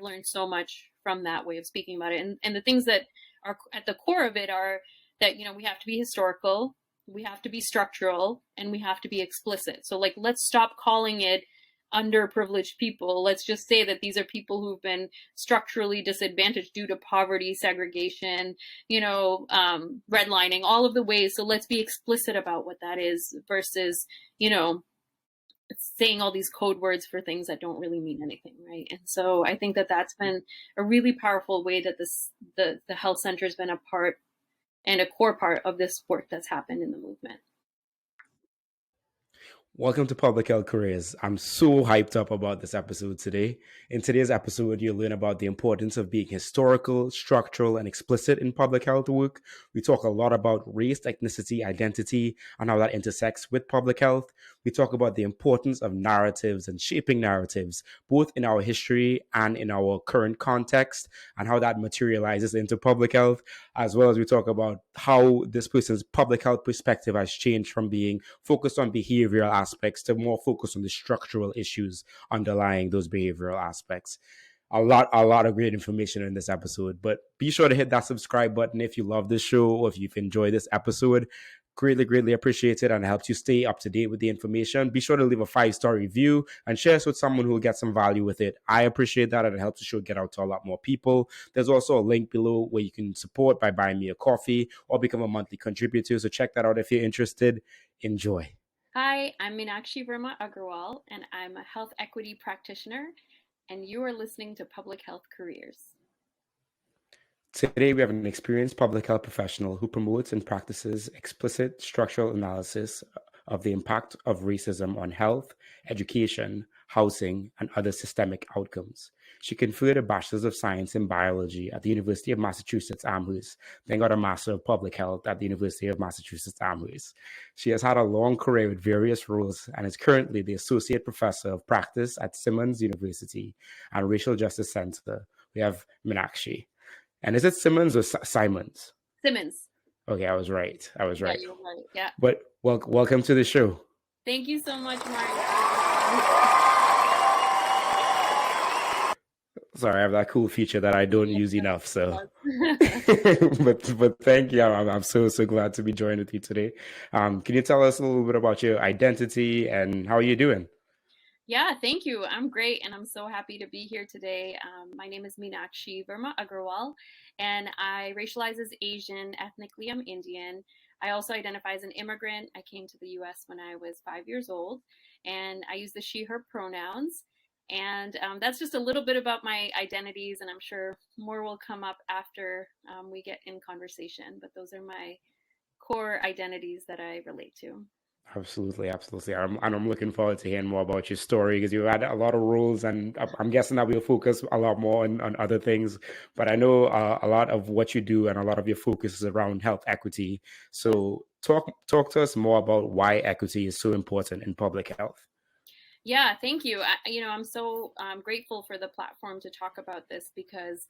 learned so much from that way of speaking about it. And the things that are at the core of it are that, we have to be historical, we have to be structural, and we have to be explicit. So like, let's stop calling it underprivileged people. Let's just say that these are people who've been structurally disadvantaged due to poverty, segregation, redlining, all of the ways. So let's be explicit about what that is versus, saying all these code words for things that don't really mean anything, right? And so I think that that's been a really powerful way that the health center has been a part and a core part of this work that's happened in the movement. Welcome to Public Health Careers. I'm so hyped up about this episode today. In today's episode, you'll learn about the importance of being historical, structural, and explicit in public health work. We talk a lot about race, ethnicity, identity, and how that intersects with public health. We talk about the importance of narratives and shaping narratives, both in our history and in our current context, and how that materializes into public health, as well as we talk about how this person's public health perspective has changed from being focused on behavioral aspects to more focused on the structural issues underlying those behavioral aspects. A lot of great information in this episode, but be sure to hit that subscribe button if you love this show or if you've enjoyed this episode. Greatly appreciate it, and it helps you stay up to date with the information. Be sure to leave a 5-star review and share this with someone who will get some value with it. I appreciate that, and it helps the show get out to a lot more people. There's also a link below where you can support by buying me a coffee or become a monthly contributor, so check that out if you're interested. Enjoy. Hi, I'm Meenakshi Verma-Agrawal, and I'm a health equity practitioner, and you are listening to Public Health Careers. Today, we have an experienced public health professional who promotes and practices explicit structural analysis of the impact of racism on health, education, housing, and other systemic outcomes. She conferred a Bachelor's of Science in Biology at the University of Massachusetts Amherst, then got a Master of Public Health at the University of Massachusetts Amherst. She has had a long career with various roles and is currently the Associate Professor of Practice at Simmons University and Racial Justice Center. We have Meenakshi. And is it Simmons or Simons? Simmons. Okay, I was right. Yeah, you were right. Yeah. But welcome to the show. Thank you so much, Mark. Sorry, I have that cool feature that I don't use enough. So, but thank you. I'm so glad to be joined with you today. Can you tell us a little bit about your identity and how are you doing? Yeah, thank you. I'm great, and I'm so happy to be here today. My name is Meenakshi Verma-Agrawal, and I racialize as Asian. Ethnically, I'm Indian. I also identify as an immigrant. I came to the U.S. when I was 5 years old, and I use the she, her pronouns. And that's just a little bit about my identities, and I'm sure more will come up after we get in conversation. But those are my core identities that I relate to. Absolutely. I'm looking forward to hearing more about your story because you had a lot of roles, and I'm guessing that we'll focus a lot more on other things. But I know a lot of what you do and a lot of your focus is around health equity. So talk to us more about why equity is so important in public health. Yeah, thank you. I'm so grateful for the platform to talk about this because,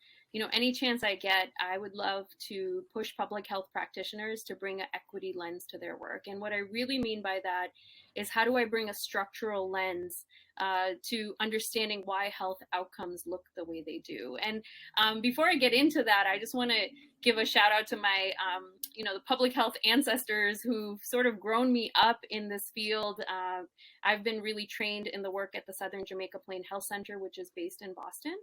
any chance I get, I would love to push public health practitioners to bring an equity lens to their work. And what I really mean by that is how do I bring a structural lens to understanding why health outcomes look the way they do. And before I get into that, I just want to give a shout out to my, the public health ancestors who've sort of grown me up in this field. I've been really trained in the work at the Southern Jamaica Plain Health Center, which is based in Boston.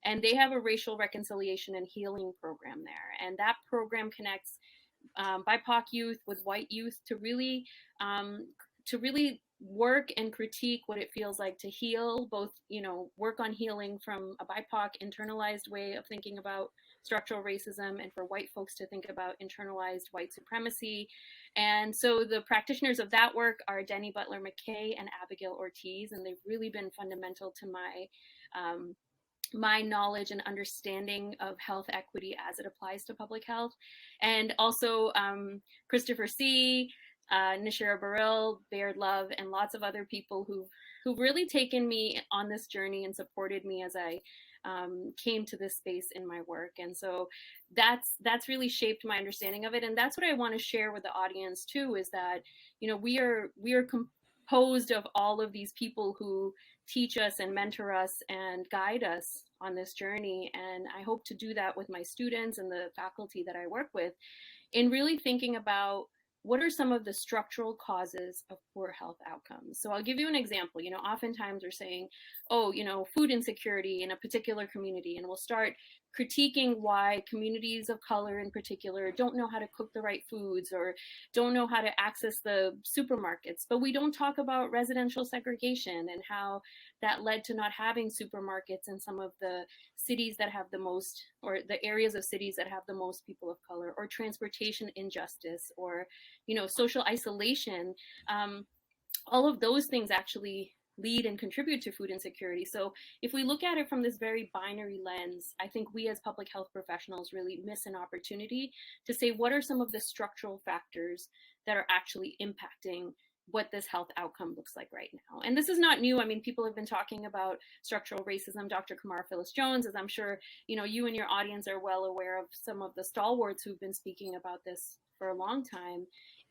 And they have a racial reconciliation and healing program there. And that program connects BIPOC youth with white youth to really work and critique what it feels like to heal, both, work on healing from a BIPOC internalized way of thinking about structural racism, and for white folks to think about internalized white supremacy. And so the practitioners of that work are Denny Butler McKay and Abigail Ortiz, and they've really been fundamental to my knowledge and understanding of health equity as it applies to public health. And also Christopher C., Nishira Burrell, Baird Love, and lots of other people who've really taken me on this journey and supported me as I came to this space in my work. And so that's really shaped my understanding of it. And that's what I want to share with the audience too, is that, we are composed of all of these people who teach us and mentor us and guide us on this journey. And I hope to do that with my students and the faculty that I work with, in really thinking about what are some of the structural causes of poor health outcomes. So I'll give you an example. Oftentimes we're saying, oh, food insecurity in a particular community, and we'll start critiquing why communities of color in particular don't know how to cook the right foods or don't know how to access the supermarkets. But we don't talk about residential segregation and how that led to not having supermarkets in some of the cities that have the most, or the areas of cities that have the most people of color, or transportation injustice, or social isolation. All of those things actually lead and contribute to food insecurity. So if we look at it from this very binary lens, I think we as public health professionals really miss an opportunity to say, what are some of the structural factors that are actually impacting what this health outcome looks like right now? And this is not new. I mean, people have been talking about structural racism. Dr. Kamar Phyllis-Jones, as I'm sure you and your audience are well aware of, some of the stalwarts who've been speaking about this for a long time.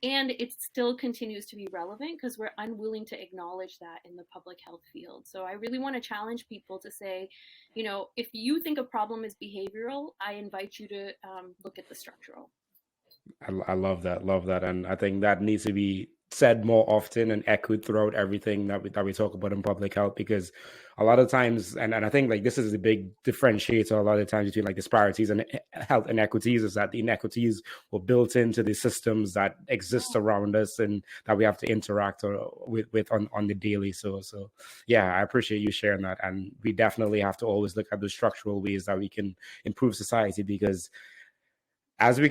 And it still continues to be relevant because we're unwilling to acknowledge that in the public health field. So I really want to challenge people to say, if you think a problem is behavioral, I invite you to look at the structural. I love that. Love that. And I think that needs to be said more often and echoed throughout everything that we talk about in public health, because a lot of times, and I think like this is a big differentiator a lot of times between like disparities and health inequities, is that the inequities were built into the systems that exist around us and that we have to interact with on the daily. So yeah, I appreciate you sharing that. And we definitely have to always look at the structural ways that we can improve society, because as we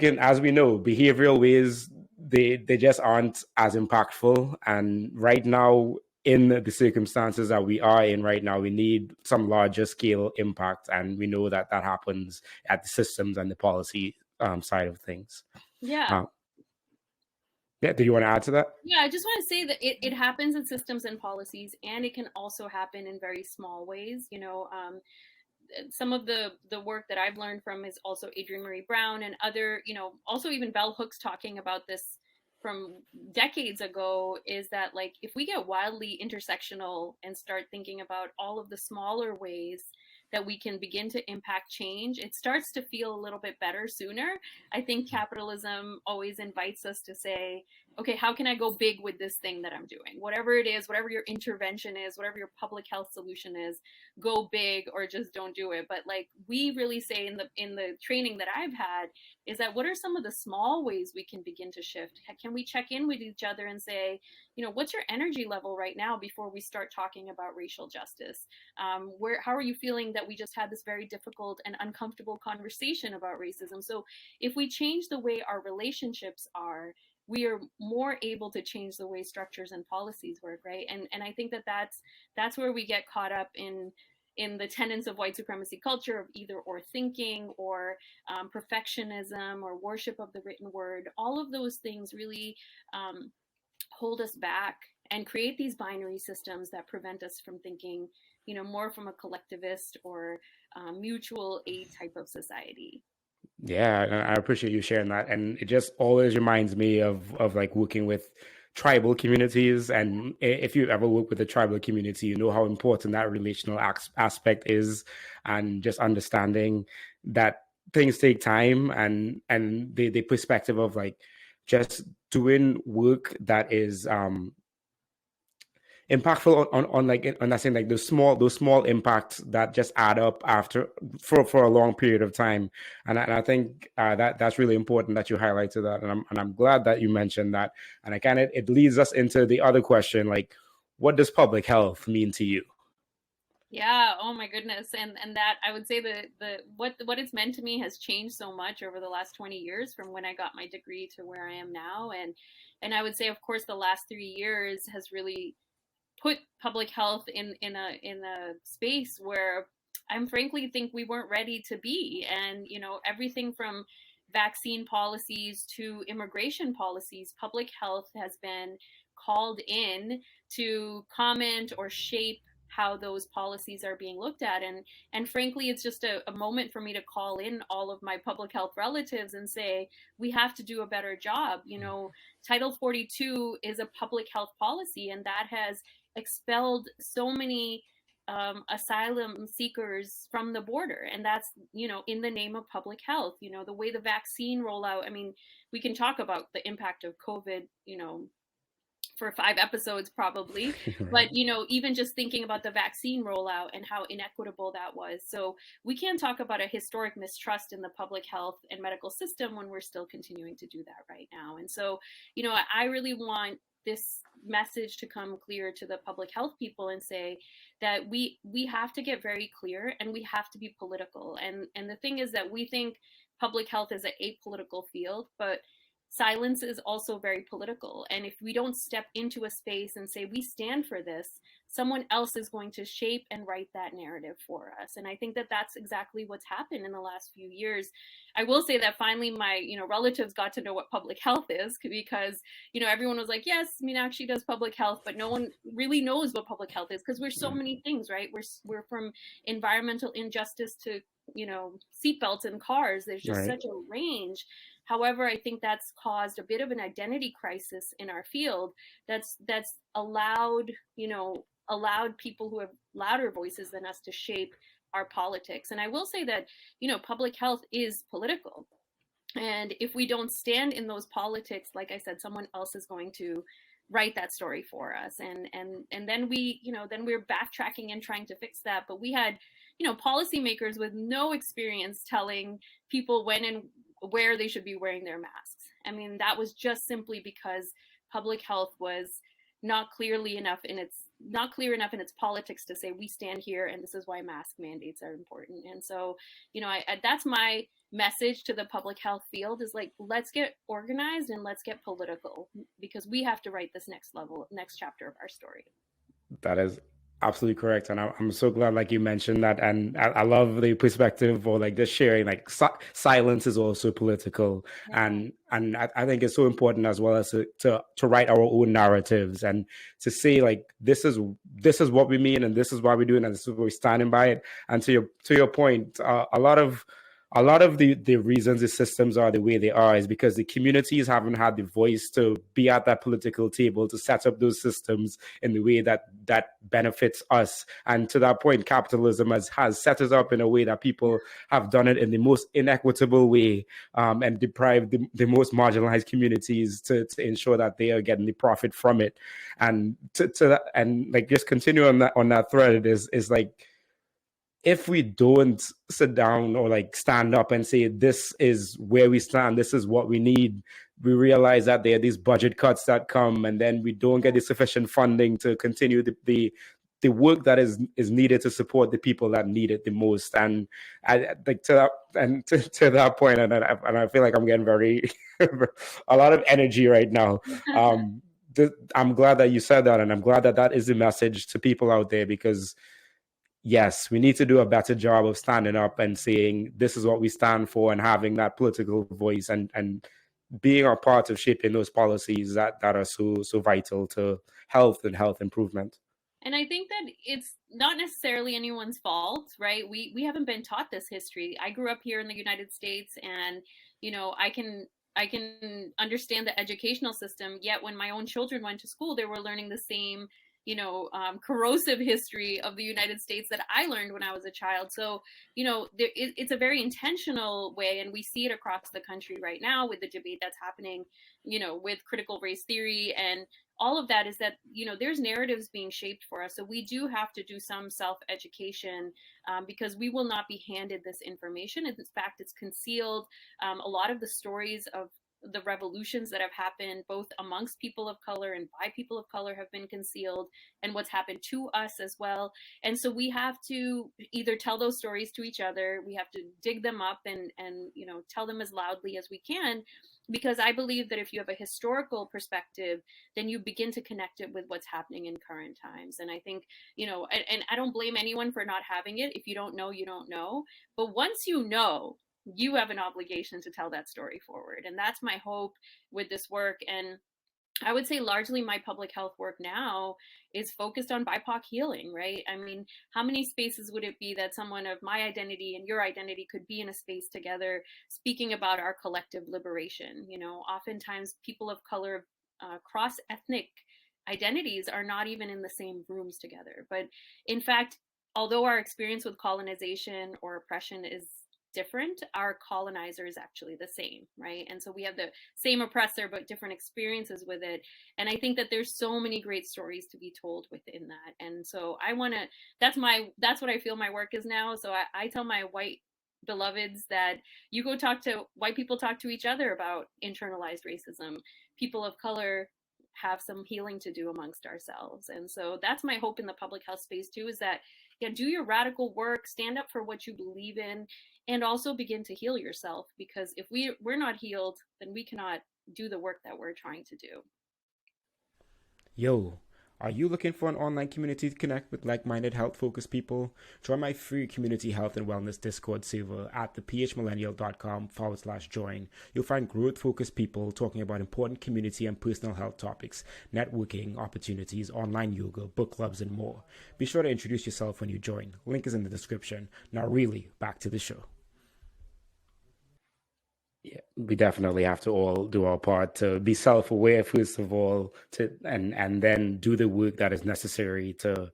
know, behavioral ways, they just aren't as impactful. And right now, in the circumstances that we are in right now, we need some larger scale impact, and we know that happens at the systems and the policy side of things. Yeah. Yeah. Do you want to add to that? Yeah, I just want to say that it happens in systems and policies, and it can also happen in very small ways. Some of the work that I've learned from is also Adrienne Marie Brown and other, also even Bell Hooks talking about this from decades ago, is that like if we get wildly intersectional and start thinking about all of the smaller ways that we can begin to impact change, it starts to feel a little bit better sooner. I think capitalism always invites us to say, okay, how can I go big with this thing that I'm doing? Whatever it is, whatever your intervention is, whatever your public health solution is, go big or just don't do it. But like we really say in the training that I've had, is that what are some of the small ways we can begin to shift? Can we check in with each other and say, what's your energy level right now before we start talking about racial justice? How are you feeling that we just had this very difficult and uncomfortable conversation about racism? So if we change the way our relationships are, we are more able to change the way structures and policies work, right? And I think that's where we get caught up in the tenets of white supremacy culture of either or thinking, or perfectionism, or worship of the written word. All of those things really hold us back and create these binary systems that prevent us from thinking, more from a collectivist or mutual aid type of society. Yeah, I appreciate you sharing that. And it just always reminds me of like working with tribal communities. And if you ever work with a tribal community, you know how important that relational aspect is, and just understanding that things take time, and the perspective of like just doing work that is impactful on like on that saying, like those small impacts that just add up after for a long period of time. And I think that's really important that you highlighted that, and I'm glad that you mentioned that. And again, it leads us into the other question, like, what does public health mean to you? Yeah, oh my goodness. And that, I would say the what it's meant to me has changed so much over the last 20 years from when I got my degree to where I am now. And I would say, of course, the last 3 years has really put public health in a space where I'm frankly think we weren't ready to be. And everything from vaccine policies to immigration policies, public health has been called in to comment or shape how those policies are being looked at. And frankly, it's just a moment for me to call in all of my public health relatives and say, we have to do a better job. Title 42 is a public health policy, and that has expelled so many asylum seekers from the border. And that's, in the name of public health, the way the vaccine rollout. I mean, we can talk about the impact of COVID, for 5 episodes probably, but Right. even just thinking about the vaccine rollout and how inequitable that was. So we can't talk about a historic mistrust in the public health and medical system when we're still continuing to do that right now. And so, I really want this message to come clear to the public health people and say that we have to get very clear, and we have to be political. And the thing is that we think public health is an apolitical field, but silence is also very political. And if we don't step into a space and say we stand for this, someone else is going to shape and write that narrative for us. And I think that that's exactly what's happened in the last few years. I will say that finally my relatives got to know what public health is, because everyone was like, yes, Meenakshi does public health, but no one really knows what public health is, because we're so many things, right? We're from environmental injustice to seatbelts in cars. There's just Right. such a range. However, I think that's caused a bit of an identity crisis in our field that's allowed people who have louder voices than us to shape our politics. And I will say that public health is political, and if we don't stand in those politics, like I said, someone else is going to write that story for us. And then then we're backtracking and trying to fix that. But we had policymakers with no experience telling people when and where they should be wearing their masks. I mean, that was just simply because public health was not clear enough in its politics to say we stand here and this is why mask mandates are important. And so, that's my message to the public health field, is like, let's get organized and let's get political, because we have to write this next chapter of our story. That is absolutely correct, and I'm so glad, like you mentioned that, and I love the perspective, or like the sharing. Like silence is also political, Yeah. and I think it's so important as well as to write our own narratives and to say like this is what we mean, and this is why we're doing, and this is what we're standing by it. And to your point, a lot of the reasons the systems are the way they are is because the communities haven't had the voice to be at that political table to set up those systems in the way that benefits us. And to that point, capitalism has set us up in a way that people have done it in the most inequitable way, and deprived the most marginalized communities to ensure that they are getting the profit from it. And to that, and like just continue on that thread is like, if we don't sit down or like stand up and say this is where we stand, this is what we need, we realize that there are these budget cuts that come, and then we don't get the sufficient funding to continue the work that is needed to support the people that need it the most. And I like to that point, and I feel like I'm getting very a lot of energy right now. I'm glad that you said that, and I'm glad that that is the message to people out there, because yes, we need to do a better job of standing up and saying this is what we stand for, and having that political voice, and being a part of shaping those policies that are so vital to health and health improvement. And I think that it's not necessarily anyone's fault, right? We haven't been taught this history. I grew up here in the United States, and I can understand the educational system. Yet when my own children went to school, they were learning the same corrosive history of the United States that I learned when I was a child. So, it's a very intentional way, and we see it across the country right now with the debate that's happening, with critical race theory and all of that, is that, there's narratives being shaped for us. So we do have to do some self-education, because we will not be handed this information. In fact, it's concealed. A lot of the stories of the revolutions that have happened both amongst people of color and by people of color have been concealed, and what's happened to us as well. And so we have to either tell those stories to each other, we have to dig them up and tell them as loudly as we can, because I believe that if you have a historical perspective, then you begin to connect it with what's happening in current times. And I think, and I don't blame anyone for not having it. If you don't know, you don't know. But once you know, you have an obligation to tell that story forward. And that's my hope with this work. And I would say largely my public health work now is focused on BIPOC healing, right? I mean, how many spaces would it be that someone of my identity and your identity could be in a space together speaking about our collective liberation? Oftentimes people of color, cross ethnic identities are not even in the same rooms together. But in fact, although our experience with colonization or oppression is different, our colonizer is actually the same, right? And so we have the same oppressor but different experiences with it. And I think that there's so many great stories to be told within that. And so I want to, that's what I feel my work is now. So I tell my white beloveds that you go talk to white people, talk to each other about internalized racism. People of color have some healing to do amongst ourselves. And so that's my hope in the public health space too, is that, yeah, do your radical work, stand up for what you believe in, and also begin to heal yourself. Because if we're not healed, then we cannot do the work that we're trying to do. Yo, are you looking for an online community to connect with like-minded health-focused people? Join my free community health and wellness Discord server at thephmillennial.com/join. You'll find growth-focused people talking about important community and personal health topics, networking opportunities, online yoga, book clubs, and more. Be sure to introduce yourself when you join. Link is in the description. Now really, back to the show. Yeah, we definitely have to all do our part to be self-aware first of all, to and then do the work that is necessary to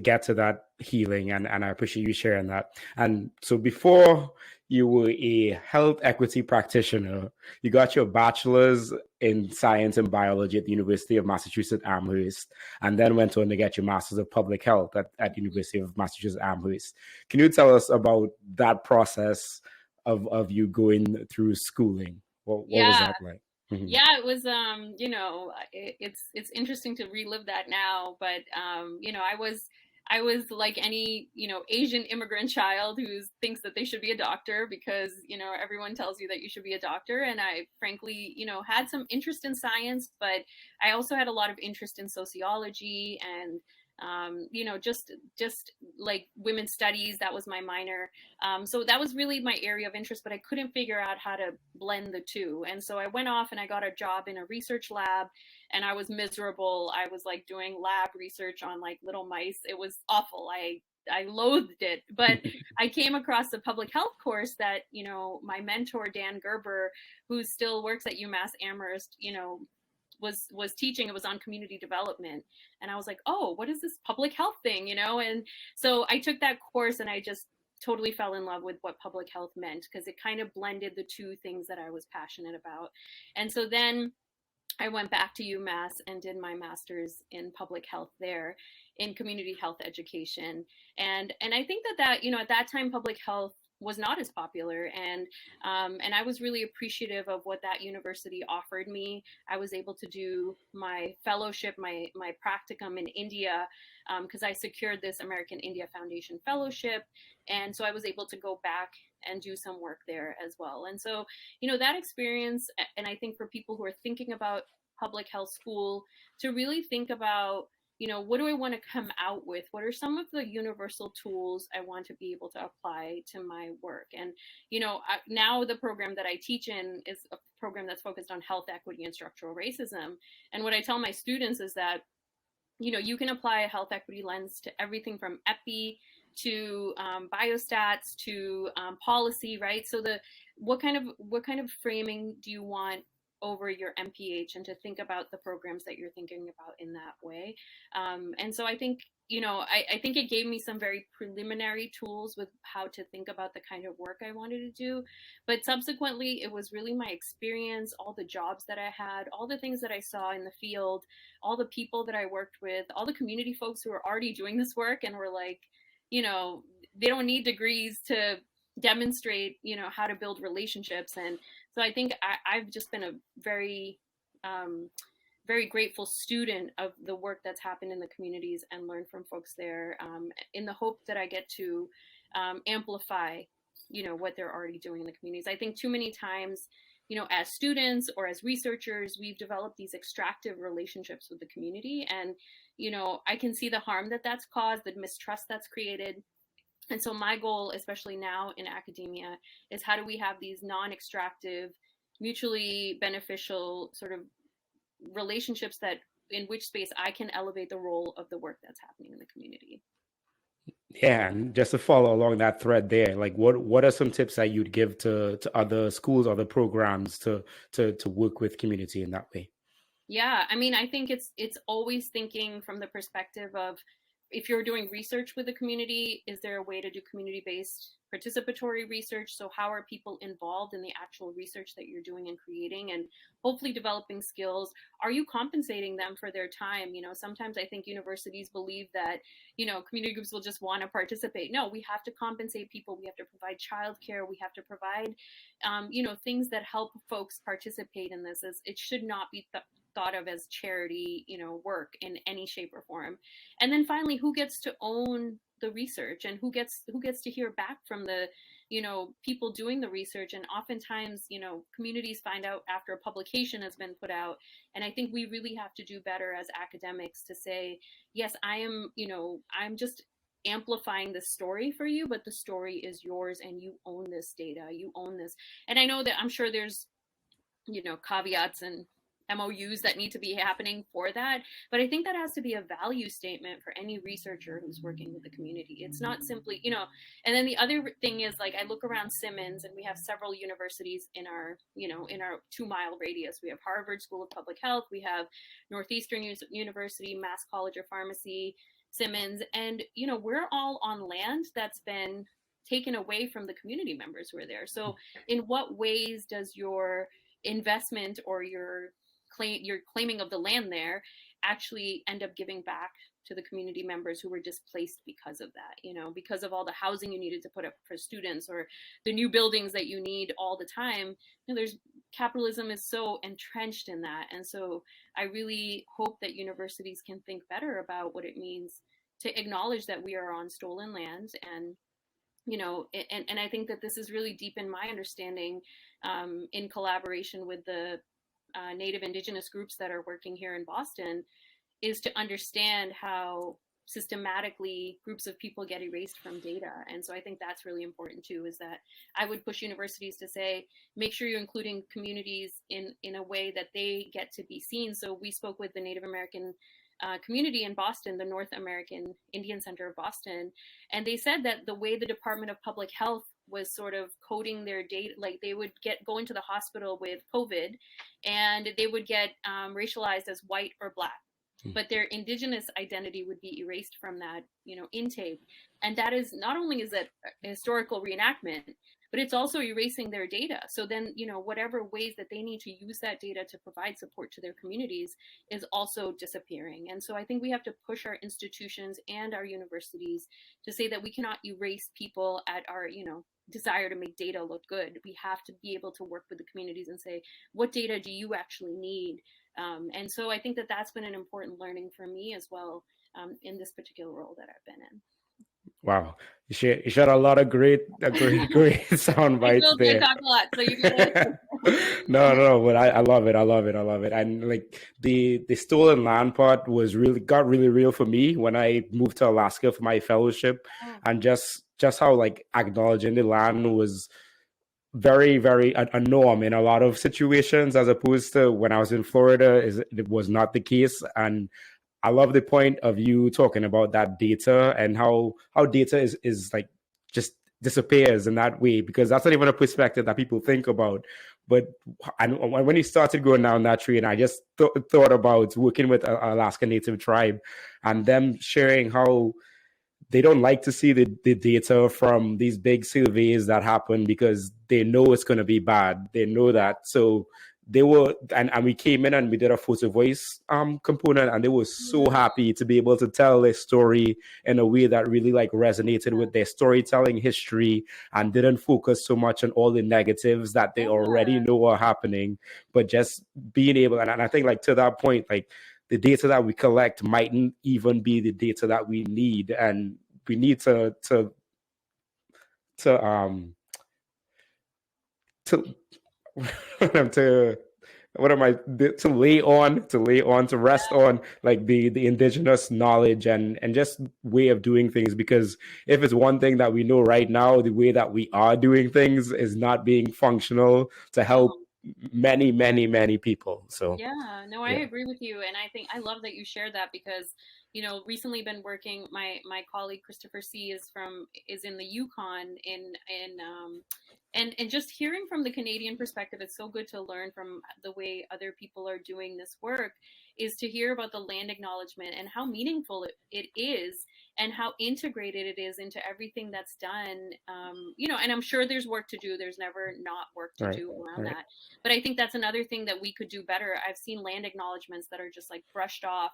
get to that healing. And I appreciate you sharing that. And so before you were a health equity practitioner, you got your bachelor's in science and biology at the University of Massachusetts Amherst, and then went on to get your master's of public health at University of Massachusetts Amherst. Can you tell us about that process of you going through schooling? What was Yeah. that like? Mm-hmm. Yeah, it was it's interesting to relive that now, but I was like any, Asian immigrant child who thinks that they should be a doctor because, everyone tells you that you should be a doctor. And I frankly, had some interest in science, but I also had a lot of interest in sociology and just like women's studies. That was my minor. So that was really my area of interest, but I couldn't figure out how to blend the two. And so I went off and I got a job in a research lab, and I was miserable. I was like doing lab research on like little mice. It was awful. I loathed it, but I came across a public health course that, my mentor, Dan Gerber, who still works at UMass Amherst, was teaching. It was on community development, and I was like, oh, what is this public health thing, and so I took that course and I just totally fell in love with what public health meant, because it kind of blended the two things that I was passionate about. And so then I went back to UMass and did my master's in public health there, in community health education. And I think that at that time public health was not as popular, and I was really appreciative of what that university offered me. I was able to do my fellowship, my practicum in India, because I secured this American India Foundation fellowship, and so I was able to go back and do some work there as well. And so, that experience, and I think for people who are thinking about public health school, to really think about, what do I want to come out with? What are some of the universal tools I want to be able to apply to my work? And, now the program that I teach in is a program that's focused on health equity and structural racism. And what I tell my students is that, you can apply a health equity lens to everything from epi to biostats to policy, right? So what kind of framing do you want over your MPH, and to think about the programs that you're thinking about in that way. And so I think, I think it gave me some very preliminary tools with how to think about the kind of work I wanted to do. But subsequently, it was really my experience, all the jobs that I had, all the things that I saw in the field, all the people that I worked with, all the community folks who were already doing this work and were like, they don't need degrees to demonstrate, how to build relationships. And so I think I've just been a very, very grateful student of the work that's happened in the communities and learn from folks there, in the hope that I get to amplify, what they're already doing in the communities. I think too many times, as students or as researchers, we've developed these extractive relationships with the community. And, I can see the harm that that's caused, the mistrust that's created. And so my goal, especially now in academia, is how do we have these non-extractive, mutually beneficial sort of relationships that in which space I can elevate the role of the work that's happening in the community. Yeah, and just to follow along that thread there, like what are some tips that you'd give to other schools, other programs to work with community in that way? Yeah, I mean, I think it's always thinking from the perspective of if you're doing research with the community, is there a way to do community-based participatory research? So how are people involved in the actual research that you're doing and creating, and hopefully developing skills? Are you compensating them for their time? Sometimes I think universities believe that, community groups will just want to participate. No, we have to compensate people. We have to provide childcare. We have to provide, things that help folks participate in this. It should not be thought of as charity, work in any shape or form. And then finally, who gets to own the research, and who gets to hear back from the people doing the research? And oftentimes, communities find out after a publication has been put out. And I think we really have to do better as academics to say, yes, I'm just amplifying the story for you, but the story is yours, and you own this data, you own this. And I know that I'm sure there's caveats and MOUs that need to be happening for that. But I think that has to be a value statement for any researcher who's working with the community. It's not simply, and then the other thing is, like, I look around Simmons, and we have several universities in our 2-mile radius. We have Harvard School of Public Health, we have Northeastern University, Mass College of Pharmacy, Simmons, and, we're all on land that's been taken away from the community members who are there. So in what ways does your investment or your claiming of the land there actually end up giving back to the community members who were displaced because of that, because of all the housing you needed to put up for students, or the new buildings that you need all the time? There's capitalism is so entrenched in that. And so I really hope that universities can think better about what it means to acknowledge that we are on stolen land. And and I think that this is really deep in my understanding, in collaboration with the Native Indigenous groups that are working here in Boston, is to understand how systematically groups of people get erased from data. And so I think that's really important too, is that I would push universities to say, make sure you're including communities in a way that they get to be seen. So we spoke with the Native American community in Boston, the North American Indian Center of Boston, and they said that the way the Department of Public Health was sort of coding their data, like they would go into the hospital with COVID, and they would get racialized as white or black, but their indigenous identity would be erased from that intake. And that is, not only is that a historical reenactment, but it's also erasing their data. So then, whatever ways that they need to use that data to provide support to their communities is also disappearing. And so I think we have to push our institutions and our universities to say that we cannot erase people at our, desire to make data look good. We have to be able to work with the communities and say, what data do you actually need? And so I think that that's been an important learning for me as well, in this particular role that I've been in. Wow, you shared a lot of great sound bites there. I talk a lot, so you can. No, but I love it. I love it. And like the stolen land part got really real for me when I moved to Alaska for my fellowship, and just how like acknowledging the land was very, very a norm in a lot of situations, as opposed to when I was in Florida, it was not the case. And I love the point of you talking about that data, and how data is like just disappears in that way, because that's not even a perspective that people think about. But when you started going down that tree, and I just thought about working with an Alaska Native tribe, and them sharing how they don't like to see the data from these big surveys that happen, because they know it's going to be bad. They know that. So they were, and we came in and we did a photo voice component, and they were so happy to be able to tell their story in a way that really like resonated with their storytelling history, and didn't focus so much on all the negatives that they already know are happening, but just being able, and I think like to that point, like the data that we collect mightn't even be the data that we need, and we need to to rest on like the indigenous knowledge and just way of doing things. Because if it's one thing that we know right now, the way that we are doing things is not being functional to help many people. So I agree with you, and I think I love that you shared that, because recently been working, my colleague Christopher C is in the Yukon in And just hearing from the Canadian perspective, it's so good to learn from the way other people are doing this work, is to hear about the land acknowledgement and how meaningful it is, and how integrated it is into everything that's done. And I'm sure there's work to do. There's never not work to Right. do around Right. that. But I think that's another thing that we could do better. I've seen land acknowledgements that are just like brushed off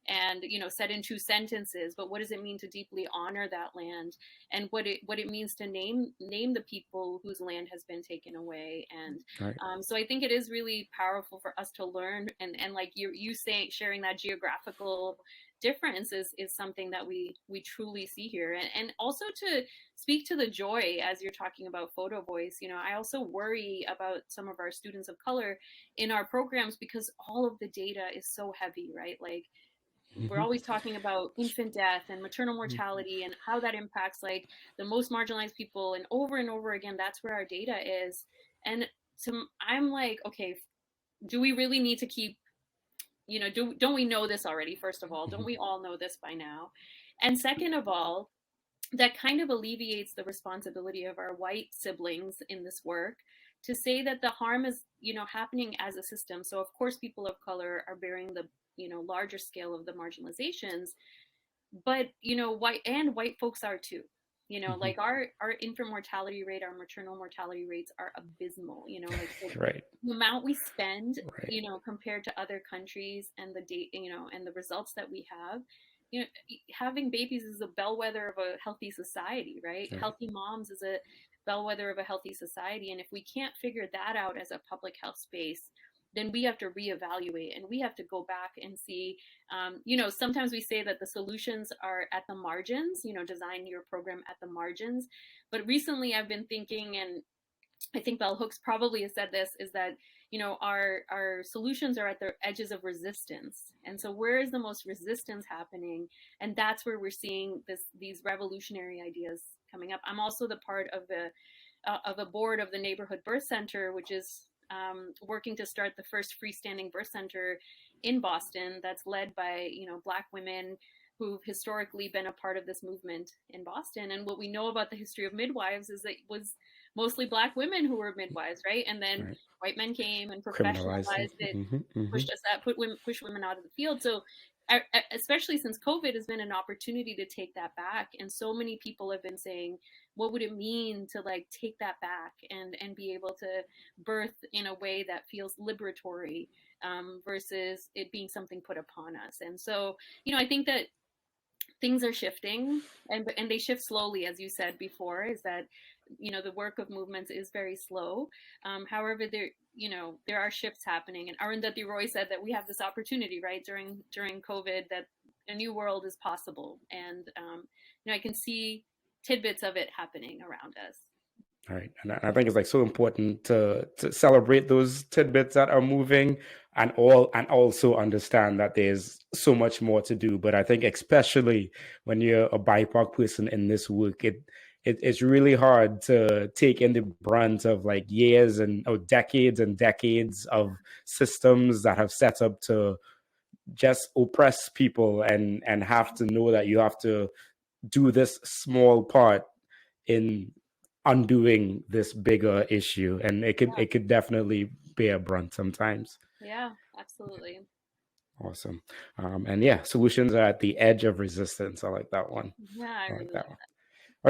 and said in 2 sentences, but what does it mean to deeply honor that land, and what it means to name the people whose land has been taken away. And Right. so I think it is really powerful for us to learn, and like you saying, sharing that geographical difference is something that we truly see here. And also to speak to the joy, as you're talking about photo voice, I also worry about some of our students of color in our programs, because all of the data is so heavy, right? Like, we're Mm-hmm. always talking about infant death and maternal mortality and how that impacts like the most marginalized people, and over again, that's where our data is. And so I'm like, okay, do we really need to keep, don't we know this already? First of all, don't we all know this by now? And second of all, that kind of alleviates the responsibility of our white siblings in this work to say that the harm is, happening as a system. So of course people of color are bearing the, larger scale of the marginalizations, but white folks are too. Mm-hmm. Like our infant mortality rate, our maternal mortality rates are abysmal. Like Right. the amount we spend, Right. compared to other countries, and the date, and the results that we have. Having babies is a bellwether of a healthy society, right? Right. Healthy moms is a bellwether of a healthy society. And if we can't figure that out as a public health space, then we have to reevaluate, and we have to go back and see. Sometimes we say that the solutions are at the margins. Design your program at the margins. But recently, I've been thinking, and I think Bell Hooks probably has said this, is that our solutions are at the edges of resistance. And so where is the most resistance happening? And that's where we're seeing these revolutionary ideas coming up. I'm also the part of a board of the Neighborhood Birth Center, which is working to start the first freestanding birth center in Boston, that's led by Black women who've historically been a part of this movement in Boston. And what we know about the history of midwives is that it was mostly Black women who were midwives, right? And then Right. white men came and Criminalized them. professionalized it, Mm-hmm. Mm-hmm. pushed women out of the field. So especially since COVID has been an opportunity to take that back. And so many people have been saying, what would it mean to like take that back and be able to birth in a way that feels liberatory, versus it being something put upon us. And so, I think that things are shifting, and they shift slowly, as you said before, is that the work of movements is very slow. However, there are shifts happening, and Arundhati Roy said that we have this opportunity, right, during COVID, that a new world is possible. And I can see tidbits of it happening around us. All right. And I think it's like so important to celebrate those tidbits that are moving, and also understand that there's so much more to do. But I think especially when you're a BIPOC person in this work, it's really hard to take in the brunt of like years or decades and decades of systems that have set up to just oppress people, and have to know that you have to do this small part in undoing this bigger issue, and it could definitely bear brunt sometimes. Yeah, absolutely. Awesome. And yeah, solutions are at the edge of resistance. I like that one. Yeah, I I like really that like one.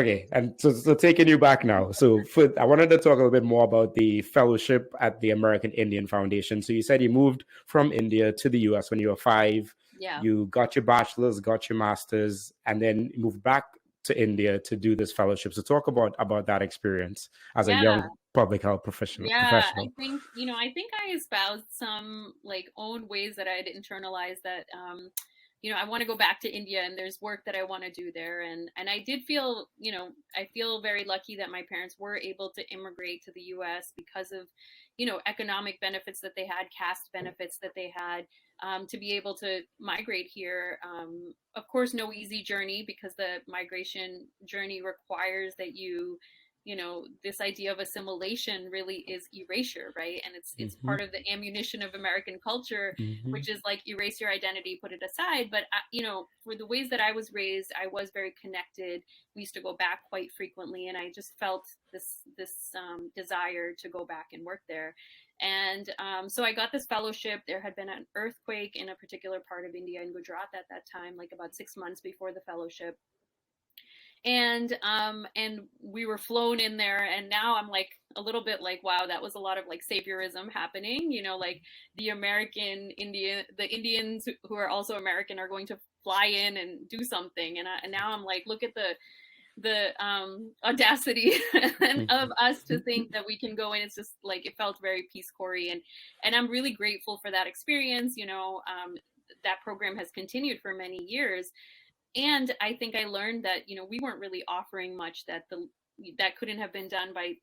Okay, and so taking you back now. So I wanted to talk a little bit more about the fellowship at the American Indian Foundation. So you said you moved from India to the US when you were 5. Yeah. You got your bachelor's, got your master's, and then moved back to India to do this fellowship. So talk about that experience as a Yeah. young public health professional. Yeah, I think I espoused some like own ways that I'd internalized that, I want to go back to India, and there's work that I want to do there. And I did feel, I feel very lucky that my parents were able to immigrate to the US because of, economic benefits that they had, caste benefits that they had, to be able to migrate here. Of course, no easy journey, because the migration journey requires that you this idea of assimilation really is erasure, right? And it's Mm-hmm. part of the ammunition of American culture, Mm-hmm. which is like erase your identity, put it aside. But for the ways that I was raised, I was very connected. We used to go back quite frequently, and I just felt this desire to go back and work there. And so I got this fellowship. There had been an earthquake in a particular part of India, in Gujarat, at that time, like about 6 months before the fellowship. And we were flown in there, and now I'm like a little bit like, wow, that was a lot of like saviorism happening, like the Indians who are also American are going to fly in and do something. And now I'm like, look at the audacity of us to think that we can go in. It's just like, it felt very Peace Corps-y, and I'm really grateful for that experience. That program has continued for many years. And I think I learned that, we weren't really offering much that couldn't have been done by,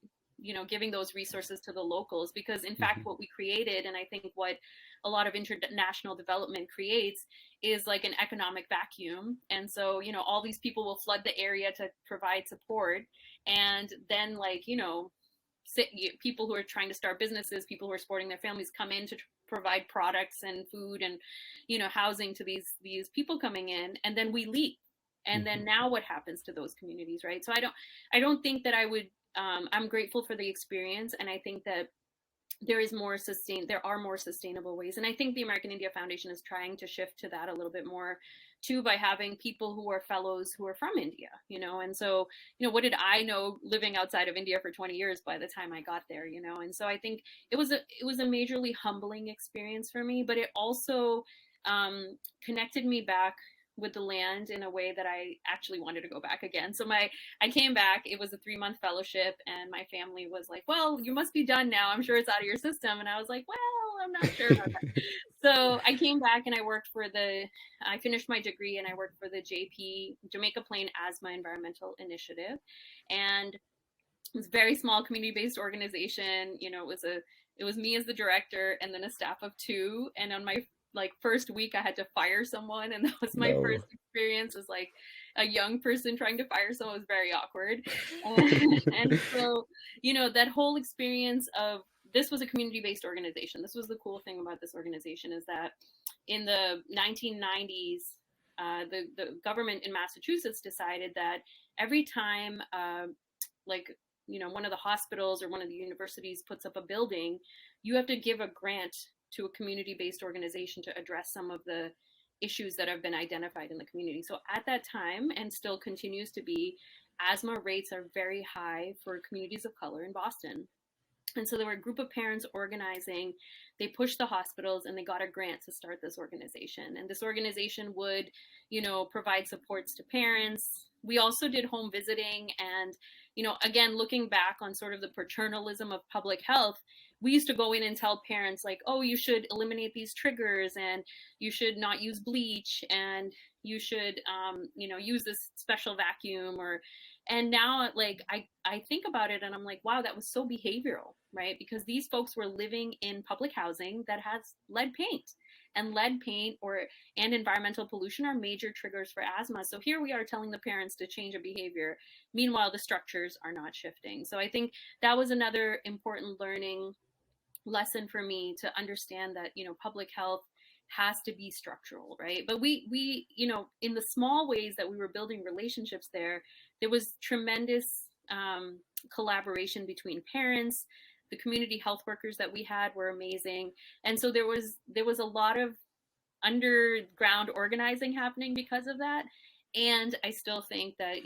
giving those resources to the locals. Because in fact, what we created, and I think what a lot of international development creates, is like an economic vacuum. And so, all these people will flood the area to provide support. And then, like, people who are trying to start businesses, people who are supporting their families, come in to provide products and food and housing to these people coming in, and then we leave. And then now what happens to those communities, right? So I don't think that I would I'm grateful for the experience, and I think that there are more sustainable ways. And I think the American India Foundation is trying to shift to that a little bit more too, by having people who are fellows who are from India, and so, what did I know living outside of India for 20 years by the time I got there, and so I think it was a majorly humbling experience for me, but it also connected me back with the land in a way that I actually wanted to go back again. So I came back. It was a 3-month fellowship, and my family was like, well, you must be done now. I'm sure it's out of your system. And I was like, well, I'm not sure about that. So I came back and I finished my degree, and I worked for the Jamaica Plain Asthma Environmental Initiative. And it was a very small community-based organization. It was me as the director, and then a staff of 2. And on my first week, I had to fire someone, and that was my first experience as like a young person trying to fire someone. It was very awkward. And so, that whole experience of, this was a community-based organization. This was the cool thing about this organization, is that in the 1990s, the government in Massachusetts decided that every time one of the hospitals or one of the universities puts up a building, you have to give a grant to a community-based organization to address some of the issues that have been identified in the community. So at that time, and still continues to be, asthma rates are very high for communities of color in Boston. And so there were a group of parents organizing. They pushed the hospitals, and they got a grant to start this organization. And this organization would, provide supports to parents. We also did home visiting. And, again, looking back on sort of the paternalism of public health, we used to go in and tell parents, like, oh, you should eliminate these triggers, and you should not use bleach, and you should, use this special vacuum. And now, like, I think about it, and I'm like, wow, that was so behavioral, right? Because these folks were living in public housing that has lead paint. And lead paint and environmental pollution are major triggers for asthma. So here we are telling the parents to change a behavior. Meanwhile, the structures are not shifting. So I think that was another important learning lesson for me, to understand that, public health has to be structural, right? But we in the small ways that we were building relationships there was tremendous collaboration between parents. The community health workers that we had were amazing. And so there was a lot of underground organizing happening because of that. And I still think that,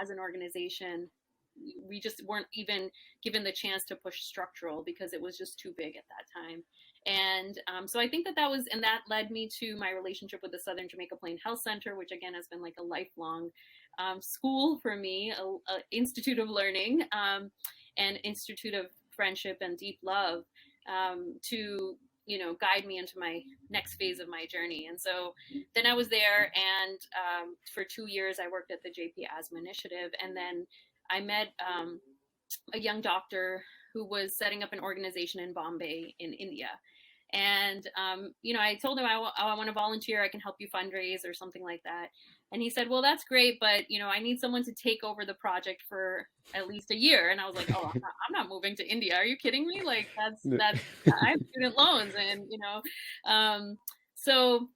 as an organization, we just weren't even given the chance to push structural, because it was just too big at that time. And so I think that led me to my relationship with the Southern Jamaica Plain Health Center, which again has been like a lifelong school for me, a institute of learning, and institute of friendship and deep love, to guide me into my next phase of my journey. And so then I was there, and for 2 years I worked at the JP Asthma Initiative, and then I met a young doctor who was setting up an organization in Bombay in India. And, I told him, I want to volunteer. I can help you fundraise or something like that. And he said, well, that's great, but, I need someone to take over the project for at least a year. And I was like, oh, I'm not moving to India. Are you kidding me? Like, I have student loans. And, so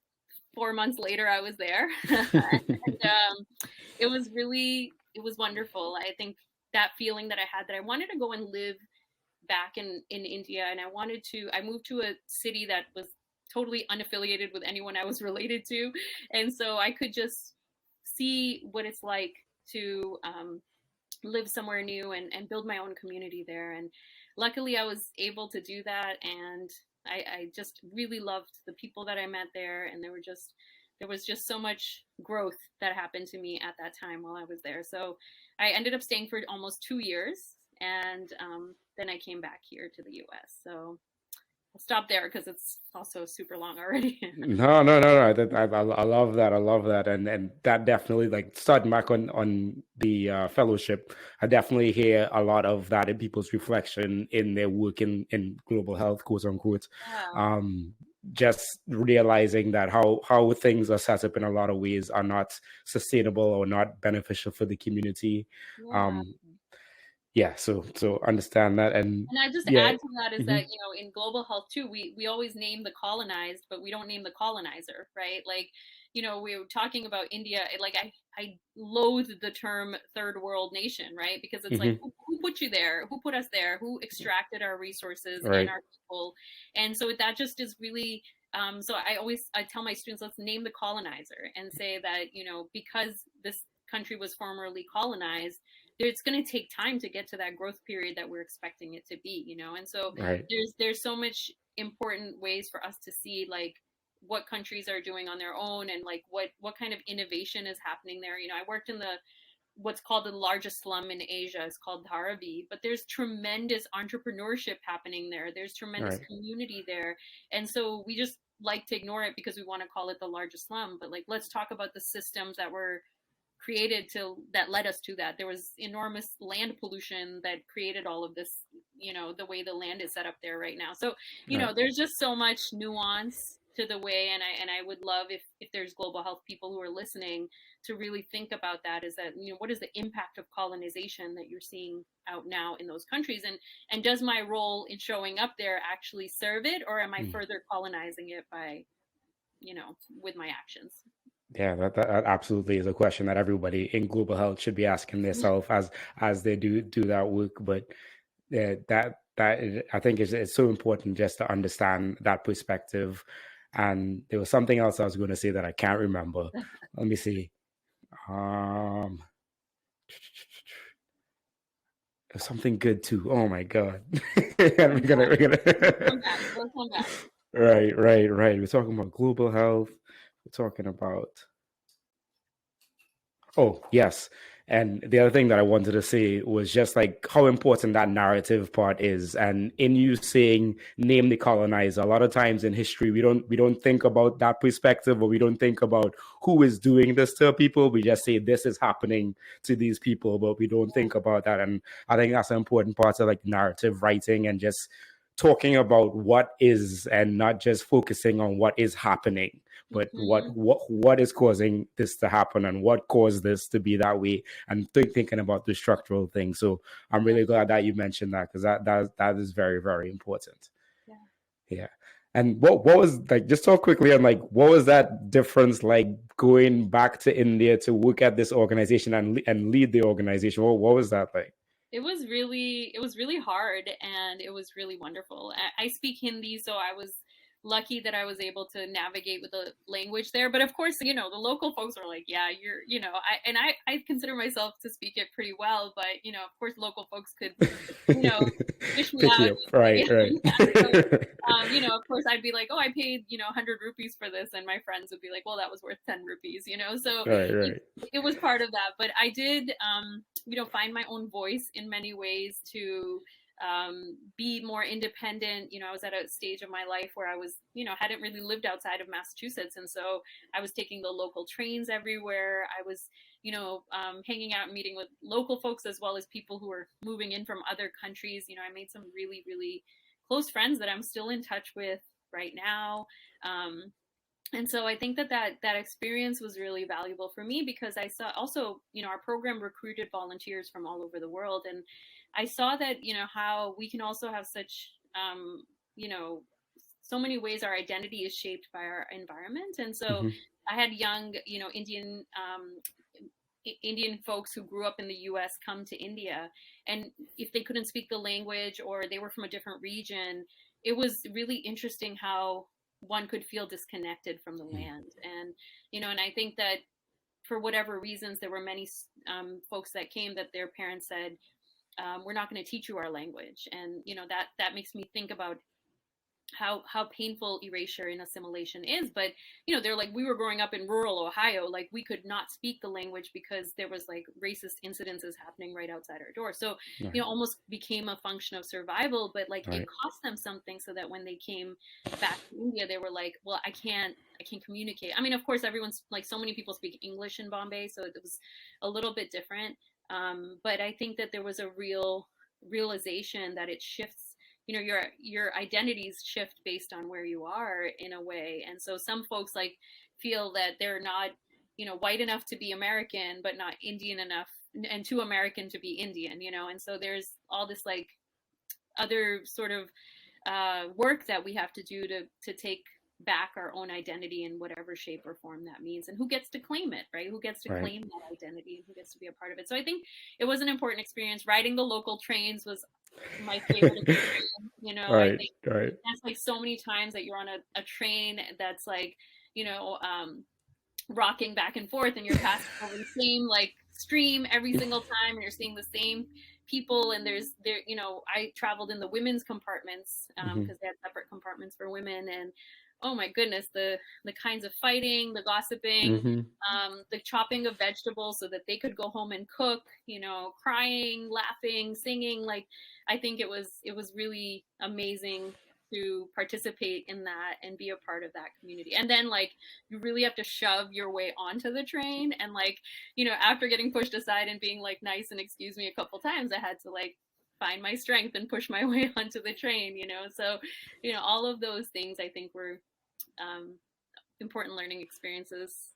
4 months later, I was there. And it was wonderful. I think that feeling that I had, that I wanted to go and live back in India, and I moved to a city that was totally unaffiliated with anyone I was related to, and so I could just see what it's like to live somewhere new and build my own community there. And luckily I was able to do that, and I just really loved the people that I met there, and there was just so much growth that happened to me at that time while I was there. So I ended up staying for almost 2 years, and then I came back here to the US. So I'll stop there because it's also super long already. No. I love that. I love that, and that definitely, like, starting back on the fellowship, I definitely hear a lot of that in people's reflection in their work in global health, quote unquote. Yeah. Just realizing that how things are set up in a lot of ways are not sustainable or not beneficial for the community. Yeah. Um, yeah, so understand that, and And I just yeah. add to that is Hmm. that, in global health too, we always name the colonized, but we don't name the colonizer, right? Like, we were talking about India, like I loathe the term third world nation, right? Because it's like, Hmm. who put you there? Who put us there? Who extracted our resources and Right. our people? And so that just is really, so I tell my students, let's name the colonizer and say that, because this country was formerly colonized, it's going to take time to get to that growth period that we're expecting it to be, and so Right. there's so much important ways for us to see, like, what countries are doing on their own, and like what kind of innovation is happening there. I worked in the what's called the largest slum in Asia. It's called Dharavi, but there's tremendous entrepreneurship happening there. There's tremendous Right. community there, and so we just like to ignore it because we want to call it the largest slum. But like, let's talk about the systems that were created that led us to that. There was enormous land pollution that created all of this, the way the land is set up there right now. So, Right. there's just so much nuance to the way, and I would love if there's global health people who are listening to really think about that, is that, what is the impact of colonization that you're seeing out now in those countries, and does my role in showing up there actually serve it, or am I Mm. further colonizing it by, with my actions? Yeah, that absolutely is a question that everybody in global health should be asking themselves as they do that work. But I think it's so important just to understand that perspective. And there was something else I was going to say that I can't remember. Let me see. Um, Something good too. Oh my God. We're gonna. Come back. We'll come back. Right. We're talking about global health. We're talking about. Oh, yes. And the other thing that I wanted to say was just like how important that narrative part is. And in you saying name the colonizer, a lot of times in history we don't think about that perspective, or we don't think about who is doing this to people. We just say this is happening to these people, but we don't think about that. And I think that's an important part of like narrative writing, and just talking about what is, and not just focusing on what is happening, but what Mm-hmm. what is causing this to happen, and what caused this to be that way, and thinking about the structural thing. So I'm Yeah, really glad that you mentioned that, because that is very, very important. yeah. Yeah. And what was, like, just talk quickly on, like, what was that difference like going back to India to work at this organization and lead the organization? What was that like? It was really hard, and it was really wonderful. I speak Hindi, so I was lucky that I was able to navigate with the language there. But of course, the local folks are like, yeah, I consider myself to speak it pretty well, but of course, local folks could, you know, fish me Pick out you up. easily. Right. Yeah, so, of course, I'd be like, oh, I paid, 100 rupees for this. And my friends would be like, well, that was worth 10 rupees, So Right. it, Right. it was part of that. But I did, find my own voice in many ways to be more independent. I was at a stage of my life where I was, hadn't really lived outside of Massachusetts. And so I was taking the local trains everywhere. I was, hanging out and meeting with local folks as well as people who were moving in from other countries. I made some really, really close friends that I'm still in touch with right now. And so I think that experience was really valuable for me, because I saw also, our program recruited volunteers from all over the world. And I saw that, how we can also have such, you know, so many ways our identity is shaped by our environment. And so Hmm. I had young, Indian folks who grew up in the US come to India. And if they couldn't speak the language or they were from a different region, it was really interesting how one could feel disconnected from the land. And I think that for whatever reasons, there were many folks that came that their parents said, we're not going to teach you our language. And, that makes me think about how painful erasure and assimilation is. But they're like, we were growing up in rural Ohio, like we could not speak the language because there was like racist incidences happening right outside our door. So Right. almost became a function of survival. But like Right. it cost them something, so that when they came back to India, they were like, well, I can't communicate. I mean, of course, everyone's like, so many people speak English in Bombay, so it was a little bit different. But I think that there was a real realization that it shifts, your identities shift based on where you are, in a way. And so some folks like feel that they're not, white enough to be American, but not Indian enough, and too American to be Indian. And so there's all this like other sort of work that we have to do to take back our own identity in whatever shape or form that means, and who gets to claim it, right? Who gets to Right. claim that identity, and who gets to be a part of it. So I think it was an important experience. Riding the local trains was my favorite experience. I Right. think Right. that's like so many times that you're on a train that's like, rocking back and forth, and you're passing over the same like stream every single time, and you're seeing the same people. And I traveled in the women's compartments, Hmm. because they had separate compartments for women. And oh my goodness, the kinds of fighting, the gossiping, Hmm. the chopping of vegetables so that they could go home and cook, crying, laughing, singing. Like I think it was really amazing to participate in that and be a part of that community. And then like you really have to shove your way onto the train, and like, after getting pushed aside and being like nice and excuse me a couple times, I had to like find my strength and push my way onto the train. So all of those things I think were important learning experiences.